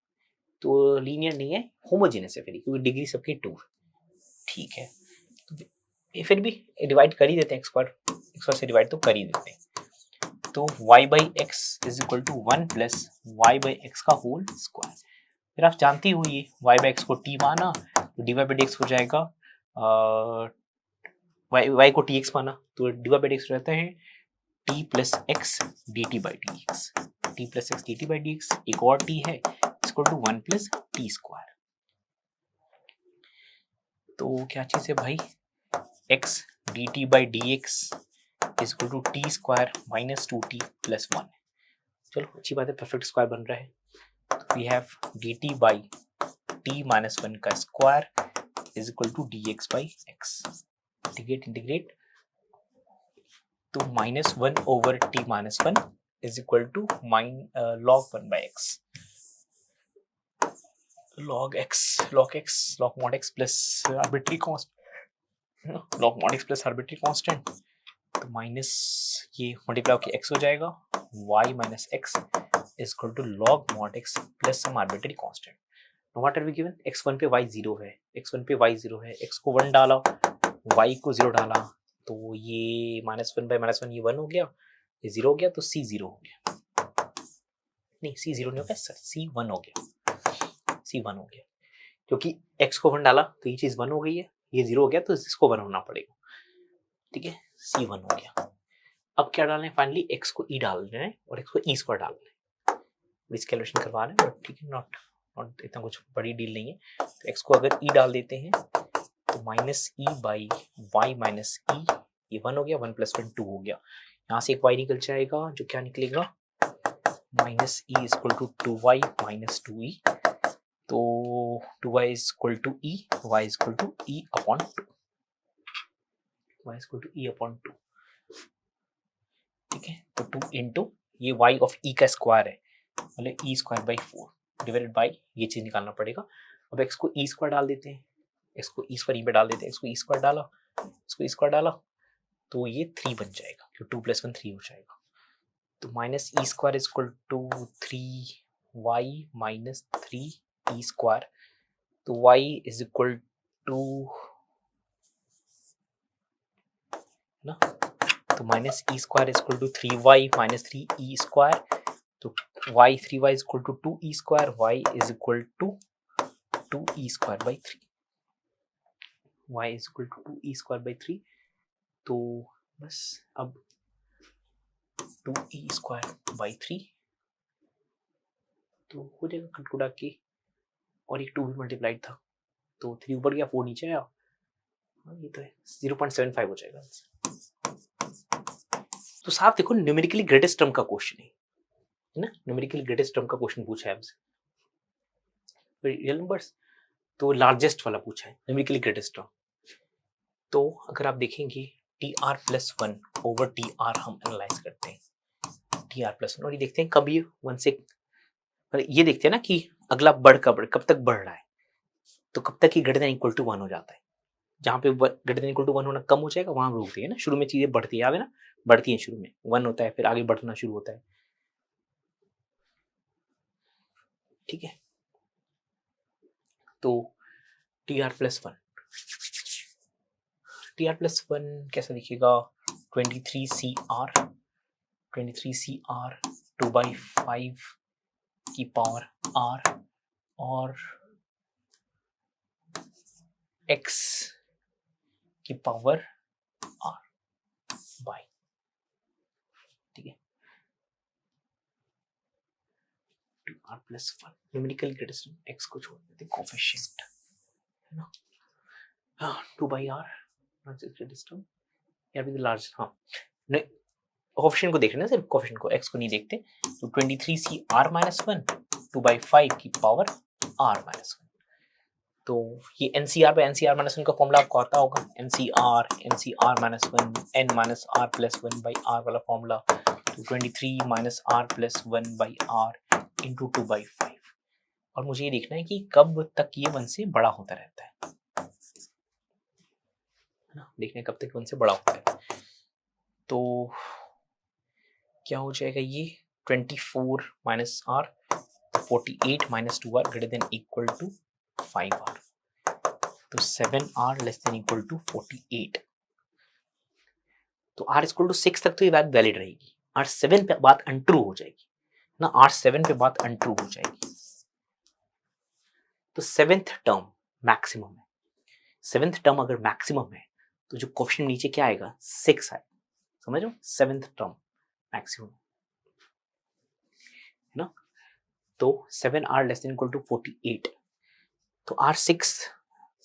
तो लीनियर नहीं है, होमोजेनियस है फिर, क्योंकि डिग्री सबकी 2 ठीक है। तो फिर भी डिवाइड कर ही देते हैं, एक्स स्क्वायर से डिवाइड तो कर ही देते हैं। तो y by x is equal to 1 plus y by x का होल स्क्वायर। फिर आप जानती हो ये y बाई एक्स को t माना, तो dy बाई dx हो जाएगा, y को tx माना, तो dy बाई dx रहता है t plus x d t by d x, t plus x d t by d x, एक और t है, equal to 1 plus t square. तो क्या चीज है भाई, x d t by d x is equal to t square minus 2t plus 1। चलो अच्छी बात है, परफेक्ट स्क्वायर बन रहा है। तो we have dt by t minus 1 का square is equal to dx by x. Integrate तो minus 1 over t minus 1 is equal to log 1 by x, log mod x plus arbitrary constant, log mod x plus arbitrary constant, तो minus ये multiply होकर x हो जाएगा, y माइनस x is equal to log mod x plus some arbitrary constant. Now what are we given? x1 पे y 0 है, x1 पे y 0 है, x को 1 डाला, y को 0 डाला, तो ये माइनस 1 बाई माइनस 1 ये 1 हो गया, ये 0 हो गया, तो c 0 हो गया, नहीं c 0 नहीं हो गया सर, c 1 हो गया, c 1 हो गया, क्योंकि x को 1 डाला तो ये चीज 1 हो गई है, ये 0 हो गया तो इसको 1 होना पड़ेगा, ठीक है, c 1 हो गया। अब क्या डालना है फाइनली, x को e डालना है और x को e स्क्वायर डालना है, कैलकुलेशन करवा रहे हैं, बट ठीक है, नॉट इतना कुछ बड़ी डील नहीं है। तो x को अगर e डाल देते हैं तो minus e by y minus e, ये 1 हो गया, 1 प्लस 1 2 हो गया, यहाँ से एक y निकल जाएगा, जो क्या निकलेगा, minus e is equal to 2y minus 2e, तो 2y is equal to e, y is equal to e upon 2, y is equal to e upon 2, ठीक है। तो 2 इंटू ये y ऑफ e का स्क्वायर है, मतलब e square by 4 divided by, ये चीज निकालना पड़ेगा। अब x को ई स्क्वायर डाल देते हैं, x को ई स्क्वायर ई पे डाल देते हैं, x को ई स्क्वायर डाला, इसको ई स्क्वायर डाला, तो ये 3 बन जाएगा, क्योंकि 2 प्लस 1 3 हो जाएगा, तो minus e square is equal to 3y minus 3 e square, तो y इज इक्वल टू ना, तो minus e square is equal to 3y minus 3e square, तो y 3y is equal to 2e square, y is equal to 2e square by 3, y is equal to 2e square by 3, तो बस अब 2e square by 3 तो हो जाएगा कटकुड़ा के, और एक 2 भी मल्टीप्लाइड था, तो 3 ऊपर गया 4 नीचे आया, ये तो है 0.75 हो जाएगा। तो साफ देखो न्यूमेरिकली ग्रेटेस्ट टर्म का क्वेश्चन है ना, न्यूमेरिकली ग्रेटेस्ट टर्म का क्वेश्चन पूछा है हमसे रियल नंबर्स, तो लार्जेस्ट वाला पूछा है न्यूमेरिकली ग्रेटेस्ट टर्म। तो अगर आप देखेंगे TR+1 ओवर TR हम एनालाइज करते हैं, TR+1 और ये देखते हैं कब ये 1 से, ये देखते हैं ना कि अगला कब तक बढ़ रहा है, तो कब तक ये ग्रेटर देन इक्वल टू 1 हो जाता है। जहाँ पे ग्रेटर देन इक्वल टू 1 होना कम हो जाएगा वहां रोकती है ना, शुरू में चीजें बढ़ती है, याद है ना, बढ़ती है, शुरू में 1 होता है फिर आगे बढ़ना शुरू होता है, ठीक है। तो TR+1 कैसा दिखेगा, 23CR 2/5 की पावर R और x की पावर R बाई, ठीक है। TR+1 न्यूमेरिकल ग्रेटेस्ट x को छोड़ देते, कोफिशिएंट है ना, 2/R ग्रेटेस्ट या भी लार्ज, हाँ कोफिशिएंट को देख रहे हैं ना, सिर्फ कोफिशिएंट को, x को नहीं देखते। तो 23CR-1 2/5 की पावर R-1, तो ये NCR/NCR-1 का फॉर्मूला आपको आता होगा, NCR-1 n-R+1/R वाला फॉर्मूला, तो 23-R+1/R इंटू 2/5, और मुझे ये देखना है कि कब तक ये 1 से बड़ा होता रहता है ना, देखना है कब तक 1 से बड़ा होता है। तो क्या हो जाएगा ये 24-R 48-2R greater than equal to 5R, तो 7R less than equal to 48, तो R इक्वल टू 6 तक तो ये बात वैलिड रहेगी, R7 पे बात अनट्रू हो जाएगी ना, R7 पे बात अनट्रू हो जाएगी। तो 7th टर्म मैक्सिमम है, 7th टर्म अगर मैक्सिमम है तो जो क्वेश्चन नीचे क्या आएगा, 6 आएगा, समझ लो 7th टर्म मैक्सिमम है ना। तो 7R less than equal to 48, तो R6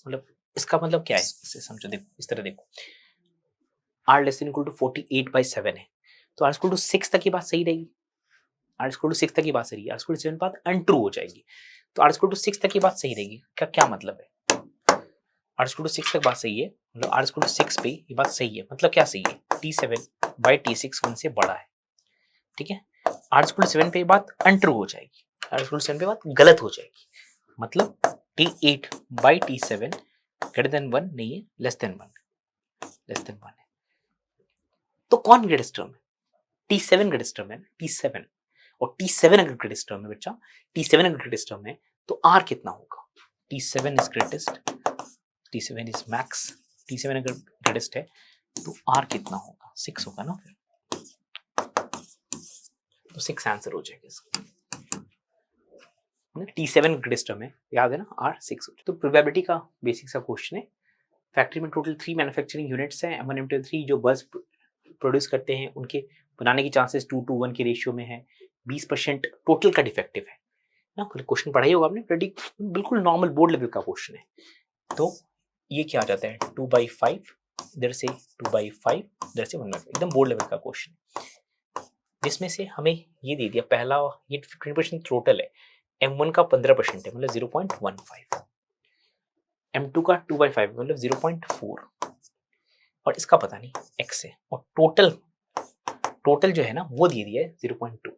मतलब इसका मतलब क्या है, इसे समझो, देखो इस तरह देखो, R less than equal to 48/7 है, तो R इक्वल टू 6 तक की बात सही रहेगी, R इक्वल टू 6 तक की बात सही है, R इक्वल टू 7 बात अनट्रू हो जाएगी, तो R इक्वल टू 6 तक की बात सही रहेगी, क्या मतलब है, R इक्वल टू 6 तक बात सही है, मतलब R इक्वल टू 6 पे ये बात सही है, मतलब क्या सही है, T7/T6 1 से बड़ा है, ठीक है। R इक्वल टू 7 पे बात अनट्रू हो जाएगी, R इक्वल टू 7 पे बात गलत हो जाएगी, मतलब T8/T7 ग्रेटर देन 1 नहीं है, लेस देन 1 है। तो कौन ग्रेटेस्ट टर्म है, T7 ग्रेटेस्ट टर्म है, T7, और T7 अगर ग्रेटेस्ट टर्म है बच्चा, T7 अगर ग्रेटेस्ट टर्म है तो R कितना होगा, T7 is greatest, T7 is max, T7 अगर ग्रेटेस्ट है तो R कितना होगा, 6 होगा ना, फिर तो 6 आंसर हो जाएगा इसका, T7 ग्रेटेस्ट टर्म है, याद है ना, R 6 हो जाएगा। तो प्रोबेबिलिटी का बेसिक सा क्वेश्चन है। फैक्ट्री में टोटल 3 मैन्युफैक्चरिंग यूनिट्स हैं, M1 M2 M3 जो बस प्रोड्यूस करते हैं, उनके बनाने की चांसेस 2:1 के रेशियो में है, 20% टोटल का डिफेक्टिव है ना, क्वेश्चन पढ़ा ही होगा आपने, बिल्कुल नॉर्मल बोर्ड लेवल का क्वेश्चन है। तो ये क्या आ जाता है 2/5, इधर से 2/5, इधर से 1/5, एकदम बोर्ड लेवल का क्वेश्चन, जिसमें से हमें ये दे दिया पहला, ये 20% टोटल है, M1 का 15% है मतलब 0.15, M2 का 2/5 मतलब 0.4, और इसका पता नहीं x है, और टोटल जो है ना वो दे दिया है 0.2,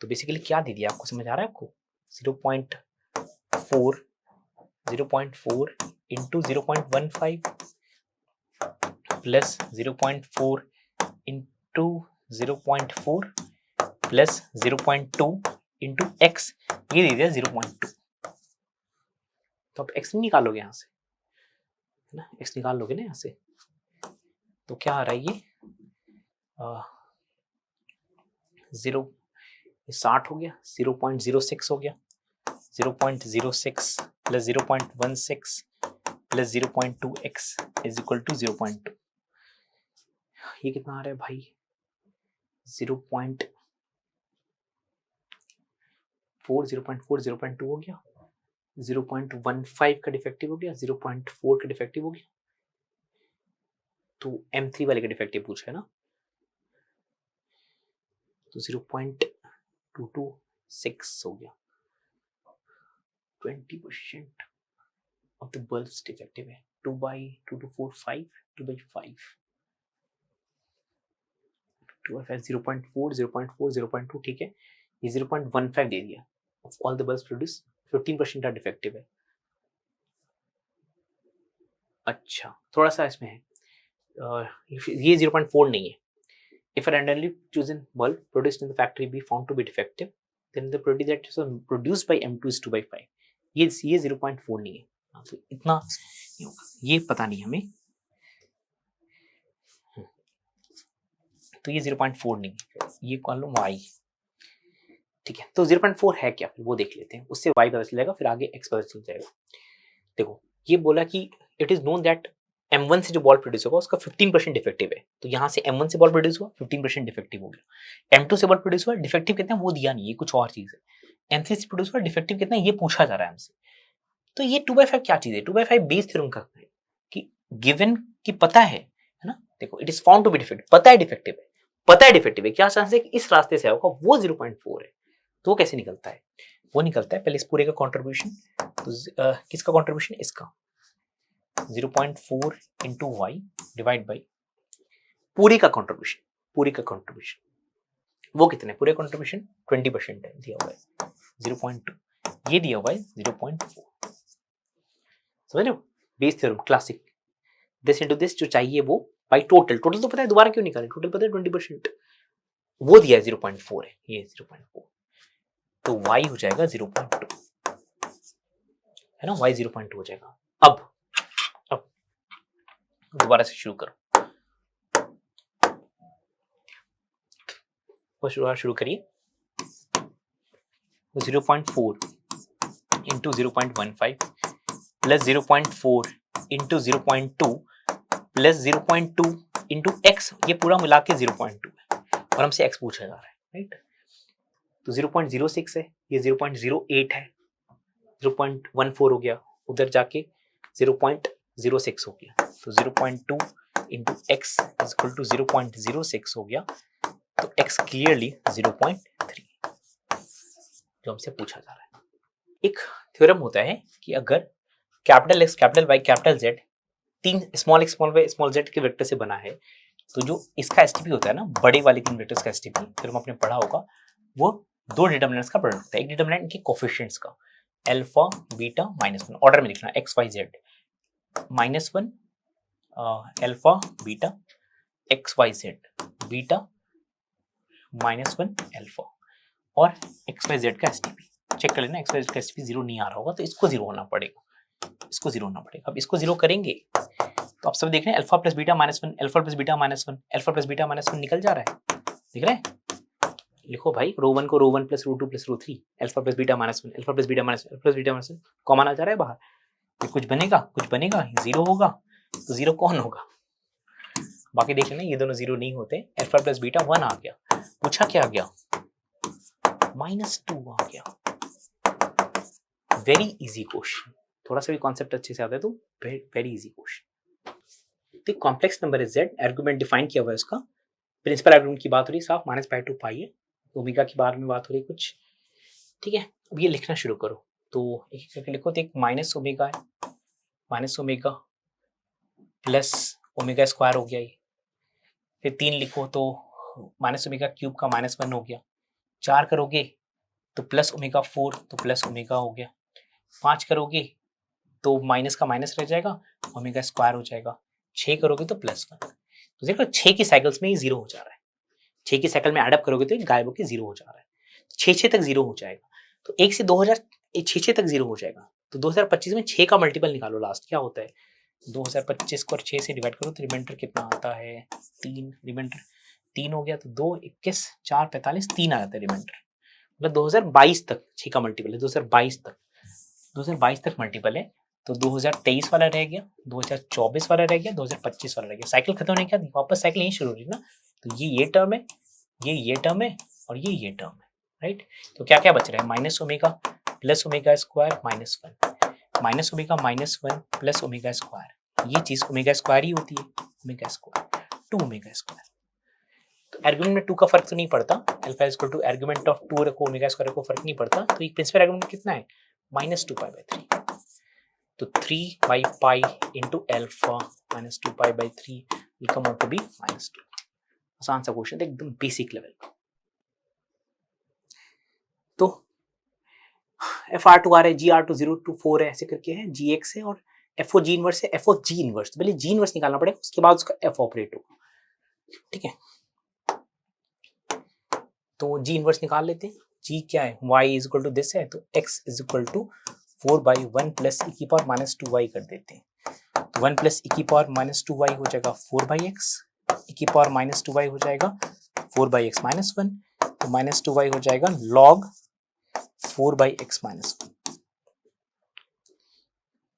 तो बेसिकली क्या दे दिया आपको, समझ आ रहा है आपको, 0.4 into 0.15 plus 0.4 into 0.4 plus 0.2 into x, ये दे दिया 0.2, तो आप x निकालोगे यहाँ से है ना, x निकाल लोगे ना यहाँ से, तो क्या आ रहा है ये 60 हो गया, 0.06 हो गया, 0.06 plus 0.16 plus 0.2x is equal to 0.2, ये कितना आ रहा है भाई 0.4 0.2 हो गया, 0.15 का डिफेक्टिव हो गया, 0.4 का डिफेक्टिव हो गया, तो M3 वाले का डिफेक्टिव पूछा है ना, तो 0.226 हो गया, 20% ऑफ द बल्ब्स डिफेक्टिव है, 2/2 2 by 5 0.4 0.4 0.2, ठीक है, ये 0.15 दे दिया, of all the bulbs produce 15% का डिफेक्टिव है। अच्छा, थोड़ा सा इसमें है, ये 0.4 नहीं है। If a randomly chosen bulb produced in the factory be found to be defective, then the product that is produced by M2 is 2/5. ये 0.4 नहीं है, तो इतना नहीं होगा, ये पता नहीं हमें, तो ये 0.4 नहीं है, ये कॉलम Y, ठीक है। तो 0.4 है क्या, वो देख लेते हैं, उससे Y पता चलेगा, फिर आगे X पता चल जाएगा। देखो, ये बोला कि it is known that M1 से जो बॉल प्रोड्यूस होगा उसका 15% डिफेक्टिव है, तो यहाँ से M1 से बॉल प्रोड्यूस हुआ, 15% डिफेक्टिव हो गया। M2 से बॉल प्रोड्यूस हुआ, डिफेक्टिव कितना है वो दिया नहीं, ये कुछ और चीज है। M3 से प्रोड्यूस हुआ, डिफेक्टिव कितना है ये पूछा जा रहा है हमसे। तो ये 2/5 क्या चीज है, 2/5 बेस थ्योरम का है कि गिवन की पता है ना, देखो it is found to be defective, पता है डिफेक्टिव है, पता है डिफेक्टिव है, क्या चांस है कि इस रास्ते से होगा, वो 0.4 है, तो वो कैसे निकलता है, वो निकलता है पहले इस पूरे का कॉन्ट्रीब्यूशन, तो किसका कॉन्ट्रीब्यूशन, इसका 0.4 इंटू वाई डिवाइड बाई पूरी का कॉन्ट्रीब्यूशन, पूरी का कॉन्ट्रीब्यूशन वो कितने, पूरे कॉन्ट्रीब्यूशन 20% है, दिया हुआ है 0.2, ये दिया हुआ है 0.4, समझ रहे हो, Bayes theorem classic, this into this जो चाहिए वो बाई टोटल, टोटल तो पता है दोबारा क्यों निकालें, टोटल पता है 20%, वो दिया है 0.4 है, ये 0.4, तो y हो जाएगा 0.2, है ना, y 0.2 हो जाएगा। अब दोबारा से शुरू करो, शुरू करिए, 0.4 into 0.15 plus 0.4 into 0.2 plus 0.2 into x, ये पूरा मिला के 0.2 है और हमसे x पूछा जा रहा है, राइट, तो 0.06 है, ये 0.08 है, 0.14 हो गया, उधर जाके 0.06 हो गया, तो 0.2 into x is equal to 0.06 हो गया, तो x क्लियरली 0.3 जो हमसे पूछा जा रहा है। एक थ्योरम होता है कि अगर capital X capital Y capital Z तीन small x small y small z के वेक्टर से बना है, तो जो इसका एसटीपी होता है ना, बड़े वाले तीन वेक्टर्स का एसटीपी, फिर हम आपने पढ़ा होगा, वो दो डिटरमिनेंट्स का प्रोडक्ट होता है, एक डिटरमिनेंट के कोफिशिएंट्स का, अल्फा बीटा -1, ऑर्डर में लिखना x y z -1 alpha beta x y z beta -1 alpha और x y z का एसटीपी चेक कर लेना, x y z का एसटीपी 0 नहीं आ रहा होगा तो इसको 0 होना पड़ेगा, इसको 0 होना पड़ेगा। अब इसको 0 करेंगे तो आप सब देख रहे हैं alpha plus beta -1 alpha plus beta -1 alpha plus beta -1 निकल जा रहा है, देख रहे हैं, लिखो भाई रो 1 को row 1 plus row 2 plus row 3 alpha plus beta -1 alpha plus beta -1 alpha plus beta -1 common आ जा रहा है बाहर, ये कुछ बनेगा 0 होगा, तो 0 कौन होगा, बाकी देख लेना ये दोनों 0 नहीं होते, अल्फा प्लस बीटा 1 आ गया, पूछा क्या आ गया -2 आ गया, वेरी इजी क्वेश्चन, थोड़ा सा भी कॉन्सेप्ट अच्छे से आता है तो वेरी इजी क्वेश्चन। तो कॉम्प्लेक्स नंबर है z, आर्गुमेंट डिफाइन किया हुआ है उसका, प्रिंसिपल आर्गुमेंट की बात हो रही है, साफ -π2 पाई है, ओमेगा की बारे में बात हो रही है कुछ, ठीक है। अब ये लिखना शुरू करो, तो एक करके लिखो, तो एक माइनस ओमेगा है, minus omega plus omega square हो गया ये, फिर 3 लिखो तो माइनस ओमेगा क्यूब का -1 हो गया, 4 करोगे तो प्लस ओमेगा 4 तो प्लस ओमेगा हो गया, 5 करोगे तो माइनस का माइनस रह जाएगा, ओमेगा स्क्वायर हो जाएगा, 6 करोगे तो +1, तो देखो 6 की साइकिल्स में ही 0 हो जा रहा है, 6 की साइकिल में एडअप करोगे तो गायब होकर 0 हो जा रहा है, 6 तक 0 हो जाएगा, तो 1 से 2000 6 तक 0 हो जाएगा, तो 2025 में 6 का मल्टीपल निकालो, लास्ट क्या होता है 2025 को 6 से डिवाइड करो तो रिमाइंडर कितना आता है 3, रिमाइंडर 3 हो गया, तो 2 21 4 45 3 आ जाता है रिमाइंडर, मतलब 2022 तक 6 का मल्टीपल है, 2022 तक मल्टीपल है, तो 2023 वाला रह गया, 2024 वाला रह गया, 2025 वाला रह गया, साइकिल खत्म होने के बाद वापस साइकिल यहीं शुरू हो रही है ना, तो ये टर्म है, ये टर्म है और ये टर्म है, राइट, तो क्या क्या बच रहा है -omega plus omega square minus omega -1 plus omega square, ये चीज ओमेगा स्क्वायर ही होती है, ओमेगा स्क्वायर 2 ओमेगा स्क्वायर। तो आर्गुमेंट में 2 का फर्क तो नहीं पड़ता, alpha is equal to argument of 2 रखो ओमेगा स्क्वायर को फर्क नहीं पड़ता, तो ये प्रिंसिपल आर्गुमेंट कितना है -2 पाई बाई 3, तो 3 by pi into alpha -2 pi by 3 will come out to be -2। आसान सा क्वेश्चन था, एकदम बेसिक लेवल का। तो FR2 आ रहा है, GR2 0 to 4 है, ऐसे करके है, GX है और FO G इनवर्स है, FO G इनवर्स, तो पहले G इनवर्स निकालना पड़ेगा, उसके बाद उसका F ऑपरेट होगा, ठीक है। तो G इनवर्स निकाल लेते हैं, G क्या है, Y is equal to this है, तो X is equal to 4/1 plus e की पावर -2y कर देते हैं, तो 1 प्लस e की पावर -2y हो जाएगा 4/x, e की पावर -2y हो जाएगा 4/x -1, तो -2y हो जाएगा log 4/x -1,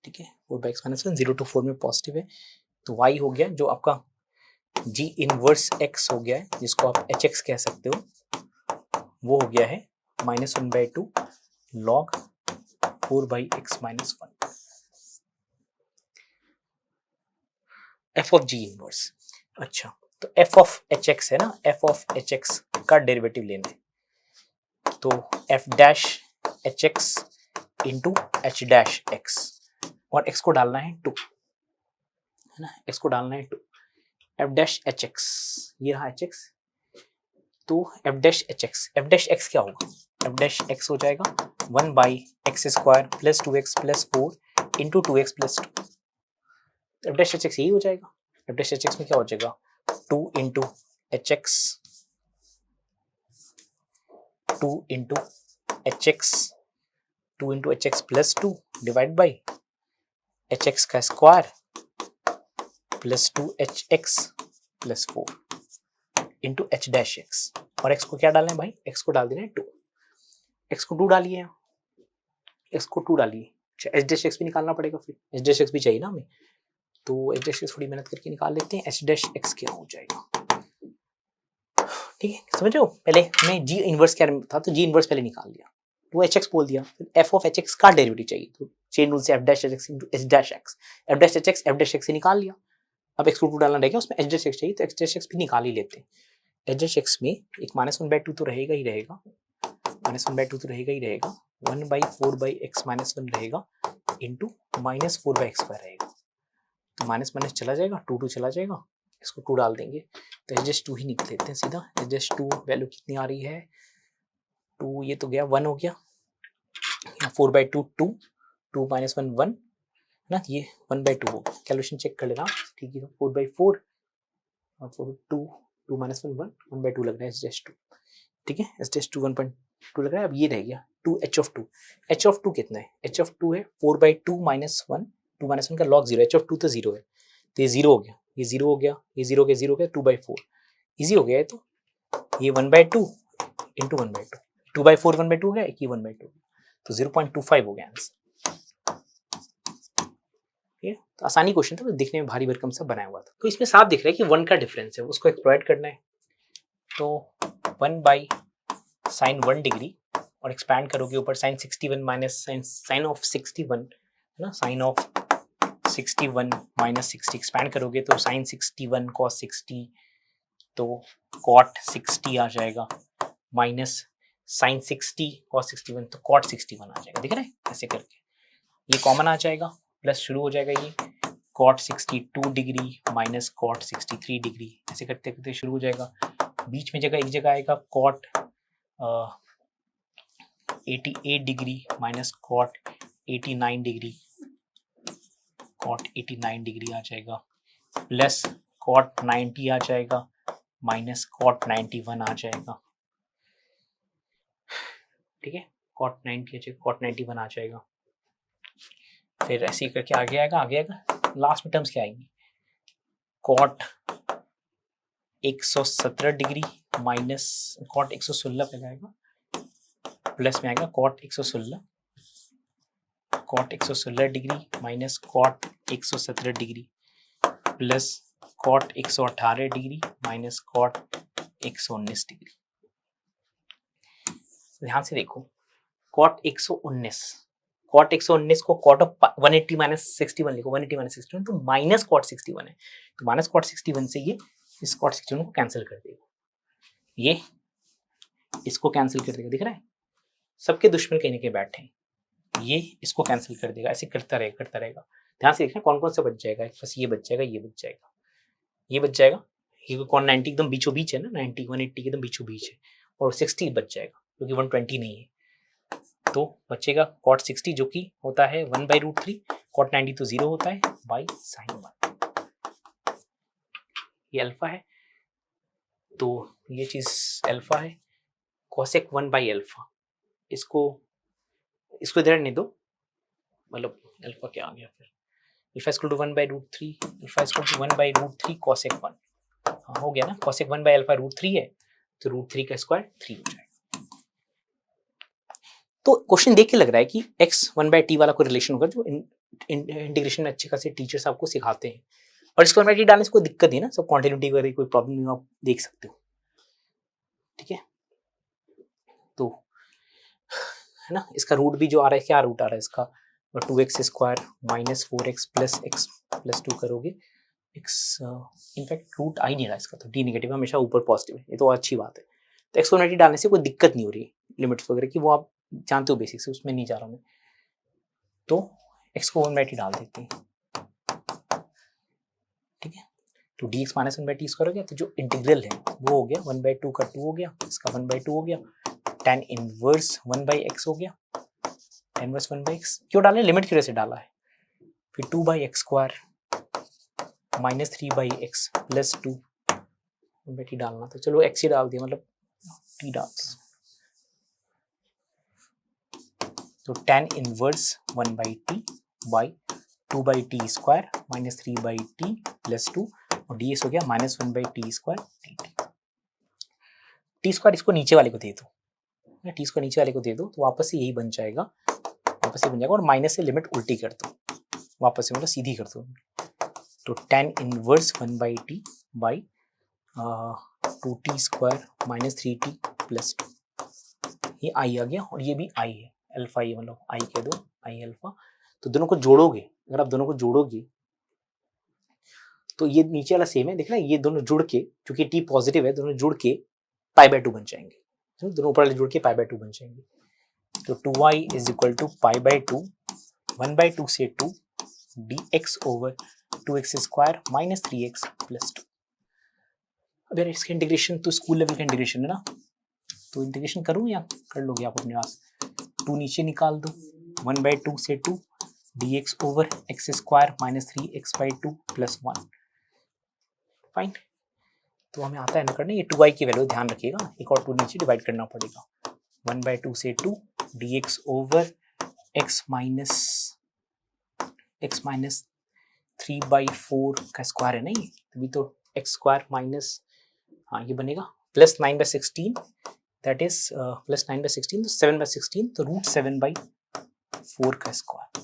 ठीक है, 4/x -1 0 to 4 में पॉजिटिव है, तो y हो गया जो आपका g इनवर्स x हो गया है, जिसको आप hx कह सकते हो, वो हो गया है -1/2 log 4/x -1 f of g inverse. अच्छा, तो f ऑफ hx है ना, f ऑफ hx का डेरिवेटिव लेना है, तो f dash hx into h dash x, और x को डालना है 2, है ना, x को डालना है 2, f डैश hx, ये रहा hx, तो f डैश x क्या होगा, f डैश x हो जाएगा 1/x² plus 2x plus 4 into 2x plus 2, f dash hx यही हो जाएगा, f डैश hx में क्या हो जाएगा 2 into hx, 2 into hx, 2 into hx plus 2 divide by hx का square plus 2hx plus 4 into h dash x, और x को क्या डालना है भाई, x को डाल देना है 2, x को 2 डालिए, x को 2 डालिए, अच्छा h डैश x भी निकालना पड़ेगा, फिर h डैश x भी चाहिए ना हमें, तो h डैश x थोड़ी मेहनत करके निकाल लेते हैं, h डैश x क्या हो जाएगा, ठीक है, समझ रहे हो, पहले हमें g इनवर्स क्या था, तो g इनवर्स पहले निकाल लिया, तो hx बोल दिया, फिर f ऑफ hx का डेरिवेटिव चाहिए, तो चेन रूल से f dash hx into h dash x, f dash hx f dash x से निकाल लिया, अब x को 2 डालना रहेगा, उसमें h डैश x चाहिए, तो h डैश x भी निकाल ही लेते हैं, h डैश x में एक -1/2 तो रहेगा ही रहेगा, -1/2 तो रहेगा ही रहेगा, 1/4/x -1 रहेगा इंटू -4/x² रहेगा, तो माइनस माइनस चला जाएगा, 2 चला जाएगा, इसको 2 डाल देंगे, तो एच डैश 2 ही निकल लेते हैं सीधा, एच डैश 2 वैल्यू कितनी आ रही है 2, ये तो गया 1 हो गया, 4/2 2, 2 -1 1 ना, ये 1/2 हो गया, कैलकुलेशन चेक कर लेना, ठीक है, 4/4 और 4/2 2 -1 1 1/2 लग रहा है एच डैश 2, ठीक है, एच डैश 2 1.2 लग रहा है, अब ये रह गया 2 h ऑफ 2, h ऑफ 2 कितना है, h ऑफ 2 है 4/2 -1, 2 -1 का log 0, h ऑफ 2 तो 0 है, तो ये 0 हो गया, ये 0 हो गया, ये 0 के 0 हो गया, 2/4 इजी हो गया है, तो ये 1/2 इंटू 1/2, 2/4 1/2 हो गया, एक ही 1/2, तो 0.25 हो गया आंसर, ठीक है, तो आसानी क्वेश्चन था, दिखने में भारी भरकम सा बनाया हुआ था, तो इसमें साफ दिख रहा है कि 1 का डिफरेंस है, उसको एक्सप्लॉइट करना है, तो 1/sin 1 डिग्री और एक्सपैंड करोगे ऊपर sin 61 माइनस sin ऑफ 61 है ना, sin ऑफ 61 माइनस 60 एक्सपैंड करोगे तो sin 61 cos 60, तो cot 60 आ जाएगा, माइनस sin 60 cos 61, तो cot 61 आ जाएगा, दिख रहा है, ऐसे करके ये कॉमन आ जाएगा, प्लस शुरू हो जाएगा ये cot 62 degree minus cot 63 degree, ऐसे करते करते शुरू हो जाएगा, बीच में एक जगह आएगा cot 88 degree minus cot 89 degree, cot 89 degree आ जाएगा, प्लस cot 90 आ जाएगा, माइनस cot 91 आ जाएगा, ठीक है, cot 90 आ जाएगा, cot 91 आ जाएगा, फिर ऐसे करके आगे आएगा, लास्ट में टर्म्स क्या आएंगी, cot 117 डिग्री माइनस cot 116 पे आएगा, प्लस में आएगा cot 116 degree minus cot 117 degree, plus cot 118 degree minus cot 119 degree. ध्यान से देखो, कॉट 119, कॉट 119 को कॉट ऑफ 180 माइनस 61 लिखो, 180 माइनस 61 तो माइनस कॉट 61 है, तो माइनस कॉट 61 से ये इस कॉट 61 को कैंसिल कर देगा, ये इसको कैंसिल कर देगा, दिख रहा है सबके दुश्मन कहीं ना कहीं बैठे हैं, ये इसको कैंसिल कर देगा, ऐसे करता रहेगा। ध्यान से देखना कौन कौन सा बच जाएगा, बस ये बच जाएगा, ये बच जाएगा, ये बच जाएगा, ये कौन 90 एकदम बीचों बीच है ना, 90 180 के एकदम बीचों बीच है, और 60 बच जाएगा क्योंकि 120 नहीं है, तो बचेगा कॉट 60 जो कि होता है 1/√3, कॉट 90 तो 0 होता है बाई साइन 1, ये अल्फा है, तो ये चीज अल्फा है, कोसेक 1/अल्फा, इसको इधर नहीं दो, मतलब अल्फा क्या आ गया फिर, alpha equal to 1/√3, alpha equal to 1/√3 cosec 1, हाँ हो गया ना, कोसेक 1/अल्फा√3 है तो √3 का स्क्वायर 3 हो जाएगा। तो क्वेश्चन देख के लग रहा है कि x 1/t वाला कोई रिलेशन होगा जो इंटीग्रेशन में अच्छे खासे टीचर्स आपको सिखाते हैं, और इसको 1/t डालने से कोई दिक्कत नहीं है ना, सब क्वांटिटी वगैरह कोई प्रॉब्लम नहीं, आप देख सकते हो, ठीक है। तो है ना, इसका रूट भी जो आ रहा है, क्या रूट आ रहा है इसका, 2x² minus 4x plus x plus 2 करोगे x, इनफैक्ट रूट आ ही नहीं रहा इसका, तो d नेगेटिव हमेशा ऊपर पॉजिटिव है, ये तो अच्छी बात है। तो x 1/t डालने से कोई दिक्कत नहीं हो रही लिमिट्स वगैरह की, वो आप जानते हो बेसिक से, उसमें नहीं जा रहा हूँ मैं, तो x को 1/t डाल देते हैं, ठीक है। तो dx माइनस 1/t स्क्वायर हो गया, तो जो इंटीग्रल है वो हो गया 1/2 का 2 हो गया, इसका 1/2 हो गया, tan इनवर्स 1/x हो गया, tan इनवर्स 1/x क्यों डाले, लिमिट क्यों से डाला है, फिर 2/x² minus 3/x plus 2 1/t डालना, तो चलो x ही डाल दिया, मतलब t डालते हैं, तो tan inverse 1/t by 2/t² minus 3/t plus 2, और ds हो गया माइनस 1/t² dt। t² इसको नीचे वाले को दे दो, टी को नीचे वाले को दे दो, तो वापस से यही बन जाएगा, वापस से बन जाएगा, और माइनस से लिमिट उल्टी कर दो, वापस से मतलब सीधी कर दो, तो tan inverse 1/t by 2t² minus 3t plus 2, ये आई आ गया, और ये भी आई है, अल्फा, ये मतलब आई कह दो, आई अल्फा। तो दोनों को जोड़ोगे, अगर आप दोनों को जोड़ोगे तो ये नीचे वाला सेम है, देखना ये दोनों जुड़ के, क्योंकि टी पॉजिटिव है, दोनों जुड़ के π/2 बन जाएंगे, दोनों ऊपर वाले जुड़ के π/2 बन जाएंगे, तो 2y इज इक्वल टू π/2 1/2 से 2 dx over 2x² minus 3x plus 2। अब यार इसका इंटीग्रेशन तो स्कूल लेवल का इंटीग्रेशन है ना, तो इंटीग्रेशन करूँ या कर लोगे आप अपने पास, 2 नीचे निकाल दो, 1/2 से 2 dx over x² minus 3x/2 plus 1, fine. तो हमें आता है ना करने, ये 2y की वैल्यू ध्यान रखिएगा, एक और 2 नीचे डिवाइड करना पड़ेगा, 1/2 से 2 dx ओवर x माइनस 3/4 का स्क्वायर है ना, ये तभी तो x² माइनस, हाँ ये बनेगा प्लस 9/16, दैट इज प्लस 9/16, तो 7/16, तो √7/4 का स्क्वायर,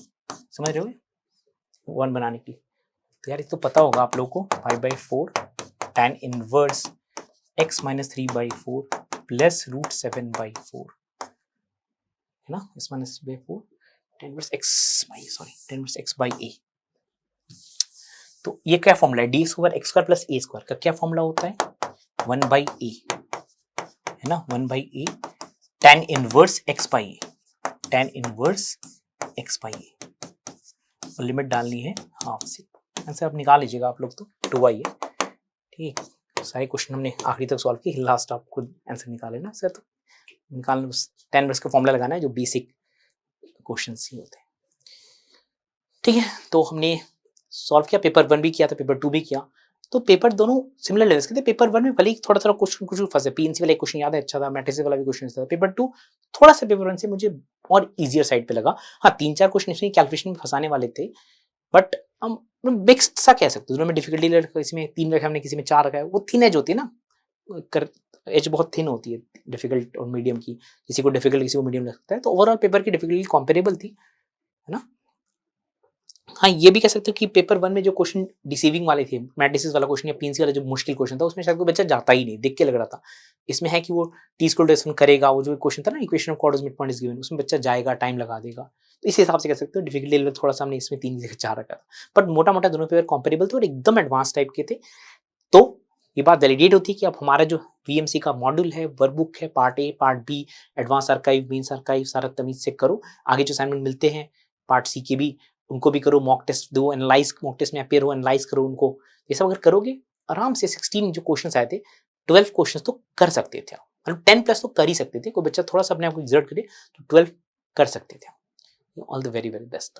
समझ रहे हो 1 बनाने की। तो यार ये तो पता होगा आप लोगों को, 5/4 tan inverse x minus 3/4 plus √7/4 है ना, x minus 3/4 tan inverse x by a। तो ये क्या फॉर्मूला है, dx over x² plus a² का क्या फॉर्मूला होता है, 1/a है ना, 1/a tan inverse x by a, tan inverse x by a, और लिमिट डालनी है हाफ से, आंसर आप निकाल लीजिएगा आप लोग, तो 2y है, ठीक। सारे क्वेश्चन हमने आखिरी तक सॉल्व किए, लास्ट आप खुद आंसर निकाले ना सर, तो निकालना बस tan इनवर्स का फॉर्मूला लगाना है, जो बेसिक क्वेश्चंस ही होते हैं, ठीक है। तो हमने सॉल्व किया, पेपर 1 भी किया था, पेपर 2 भी किया, तो पेपर दोनों सिमिलर लेवल्स के थे। पेपर 1 में भले ही थोड़ा थोड़ा क्वेश्चन कुछ फंसे, पीएनसी वाला एक क्वेश्चन याद है अच्छा था, मैट्रिक्स वाला भी क्वेश्चन था, पेपर 2 थोड़ा सा पेपर 1 से मुझे और इजियर साइड पे लगा, हाँ 3-4 क्वेश्चन इसमें कैलकुलेशन में फंसाने वाले थे, बट हम मिक्स्ड सा कह सकते हैं, दोनों में डिफिकल्टी किसी में 3 रखा हमने, किसी में 4 रखा है, वो थिन एज होती है ना, एज बहुत थिन होती है डिफिकल्ट और मीडियम की, किसी को डिफिकल्ट किसी को मीडियम लगता है, तो ओवरऑल पेपर की डिफिकल्टी कॉम्पेरेबल थी, है ना। हाँ, ये भी कह सकते हो कि पेपर 1 में जो क्वेश्चन डिसीविंग वाले थे, मैट्रिसेस वाला क्वेश्चन या पीएनसी वाला जो मुश्किल क्वेश्चन था, उसमें शायद वो बच्चा जाता ही नहीं, देख के लग रहा था। इसमें है कि वो टी स्क्वायर रेशों करेगा, वो जो क्वेश्चन था ना equation of coordinates mid point is given, उसमें बच्चा जाएगा, टाइम लगा देगा। तो इस हिसाब से कह सकते हो डिफिकल्टी लेवल थोड़ा-सा हमने इसमें 3 की जगह 4 रखा था। बट मोटा-मोटा दोनों पेपर कंपैरेबल थे और एकदम एडवांस टाइप के थे। तो ये बात वैलिडेट होती है कि अब हमारा जो वीएमसी का मॉड्यूल है, वर्कबुक है, part A, part B, advance archive, mains archive सारा तमीज़ से करो। आगे जो असाइनमेंट मिलते हैं, पार्ट सी के भी, उनको भी करो, मॉक टेस्ट दो, एनालाइज़ मॉक टेस्ट में अपियर हो, एनालाइज़ करो उनको। ये सब अगर करोगे, आराम से 16 जो क्वेश्चन्स आए थे, 12 क्वेश्चन्स तो कर सकते थे आप। मतलब 10 प्लस तो कर ही सकते थे। कोई बच्चा थोड़ा-सा अपने आप को एक्सर्ट करे, तो 12 कर सकते थे। All the very, very best.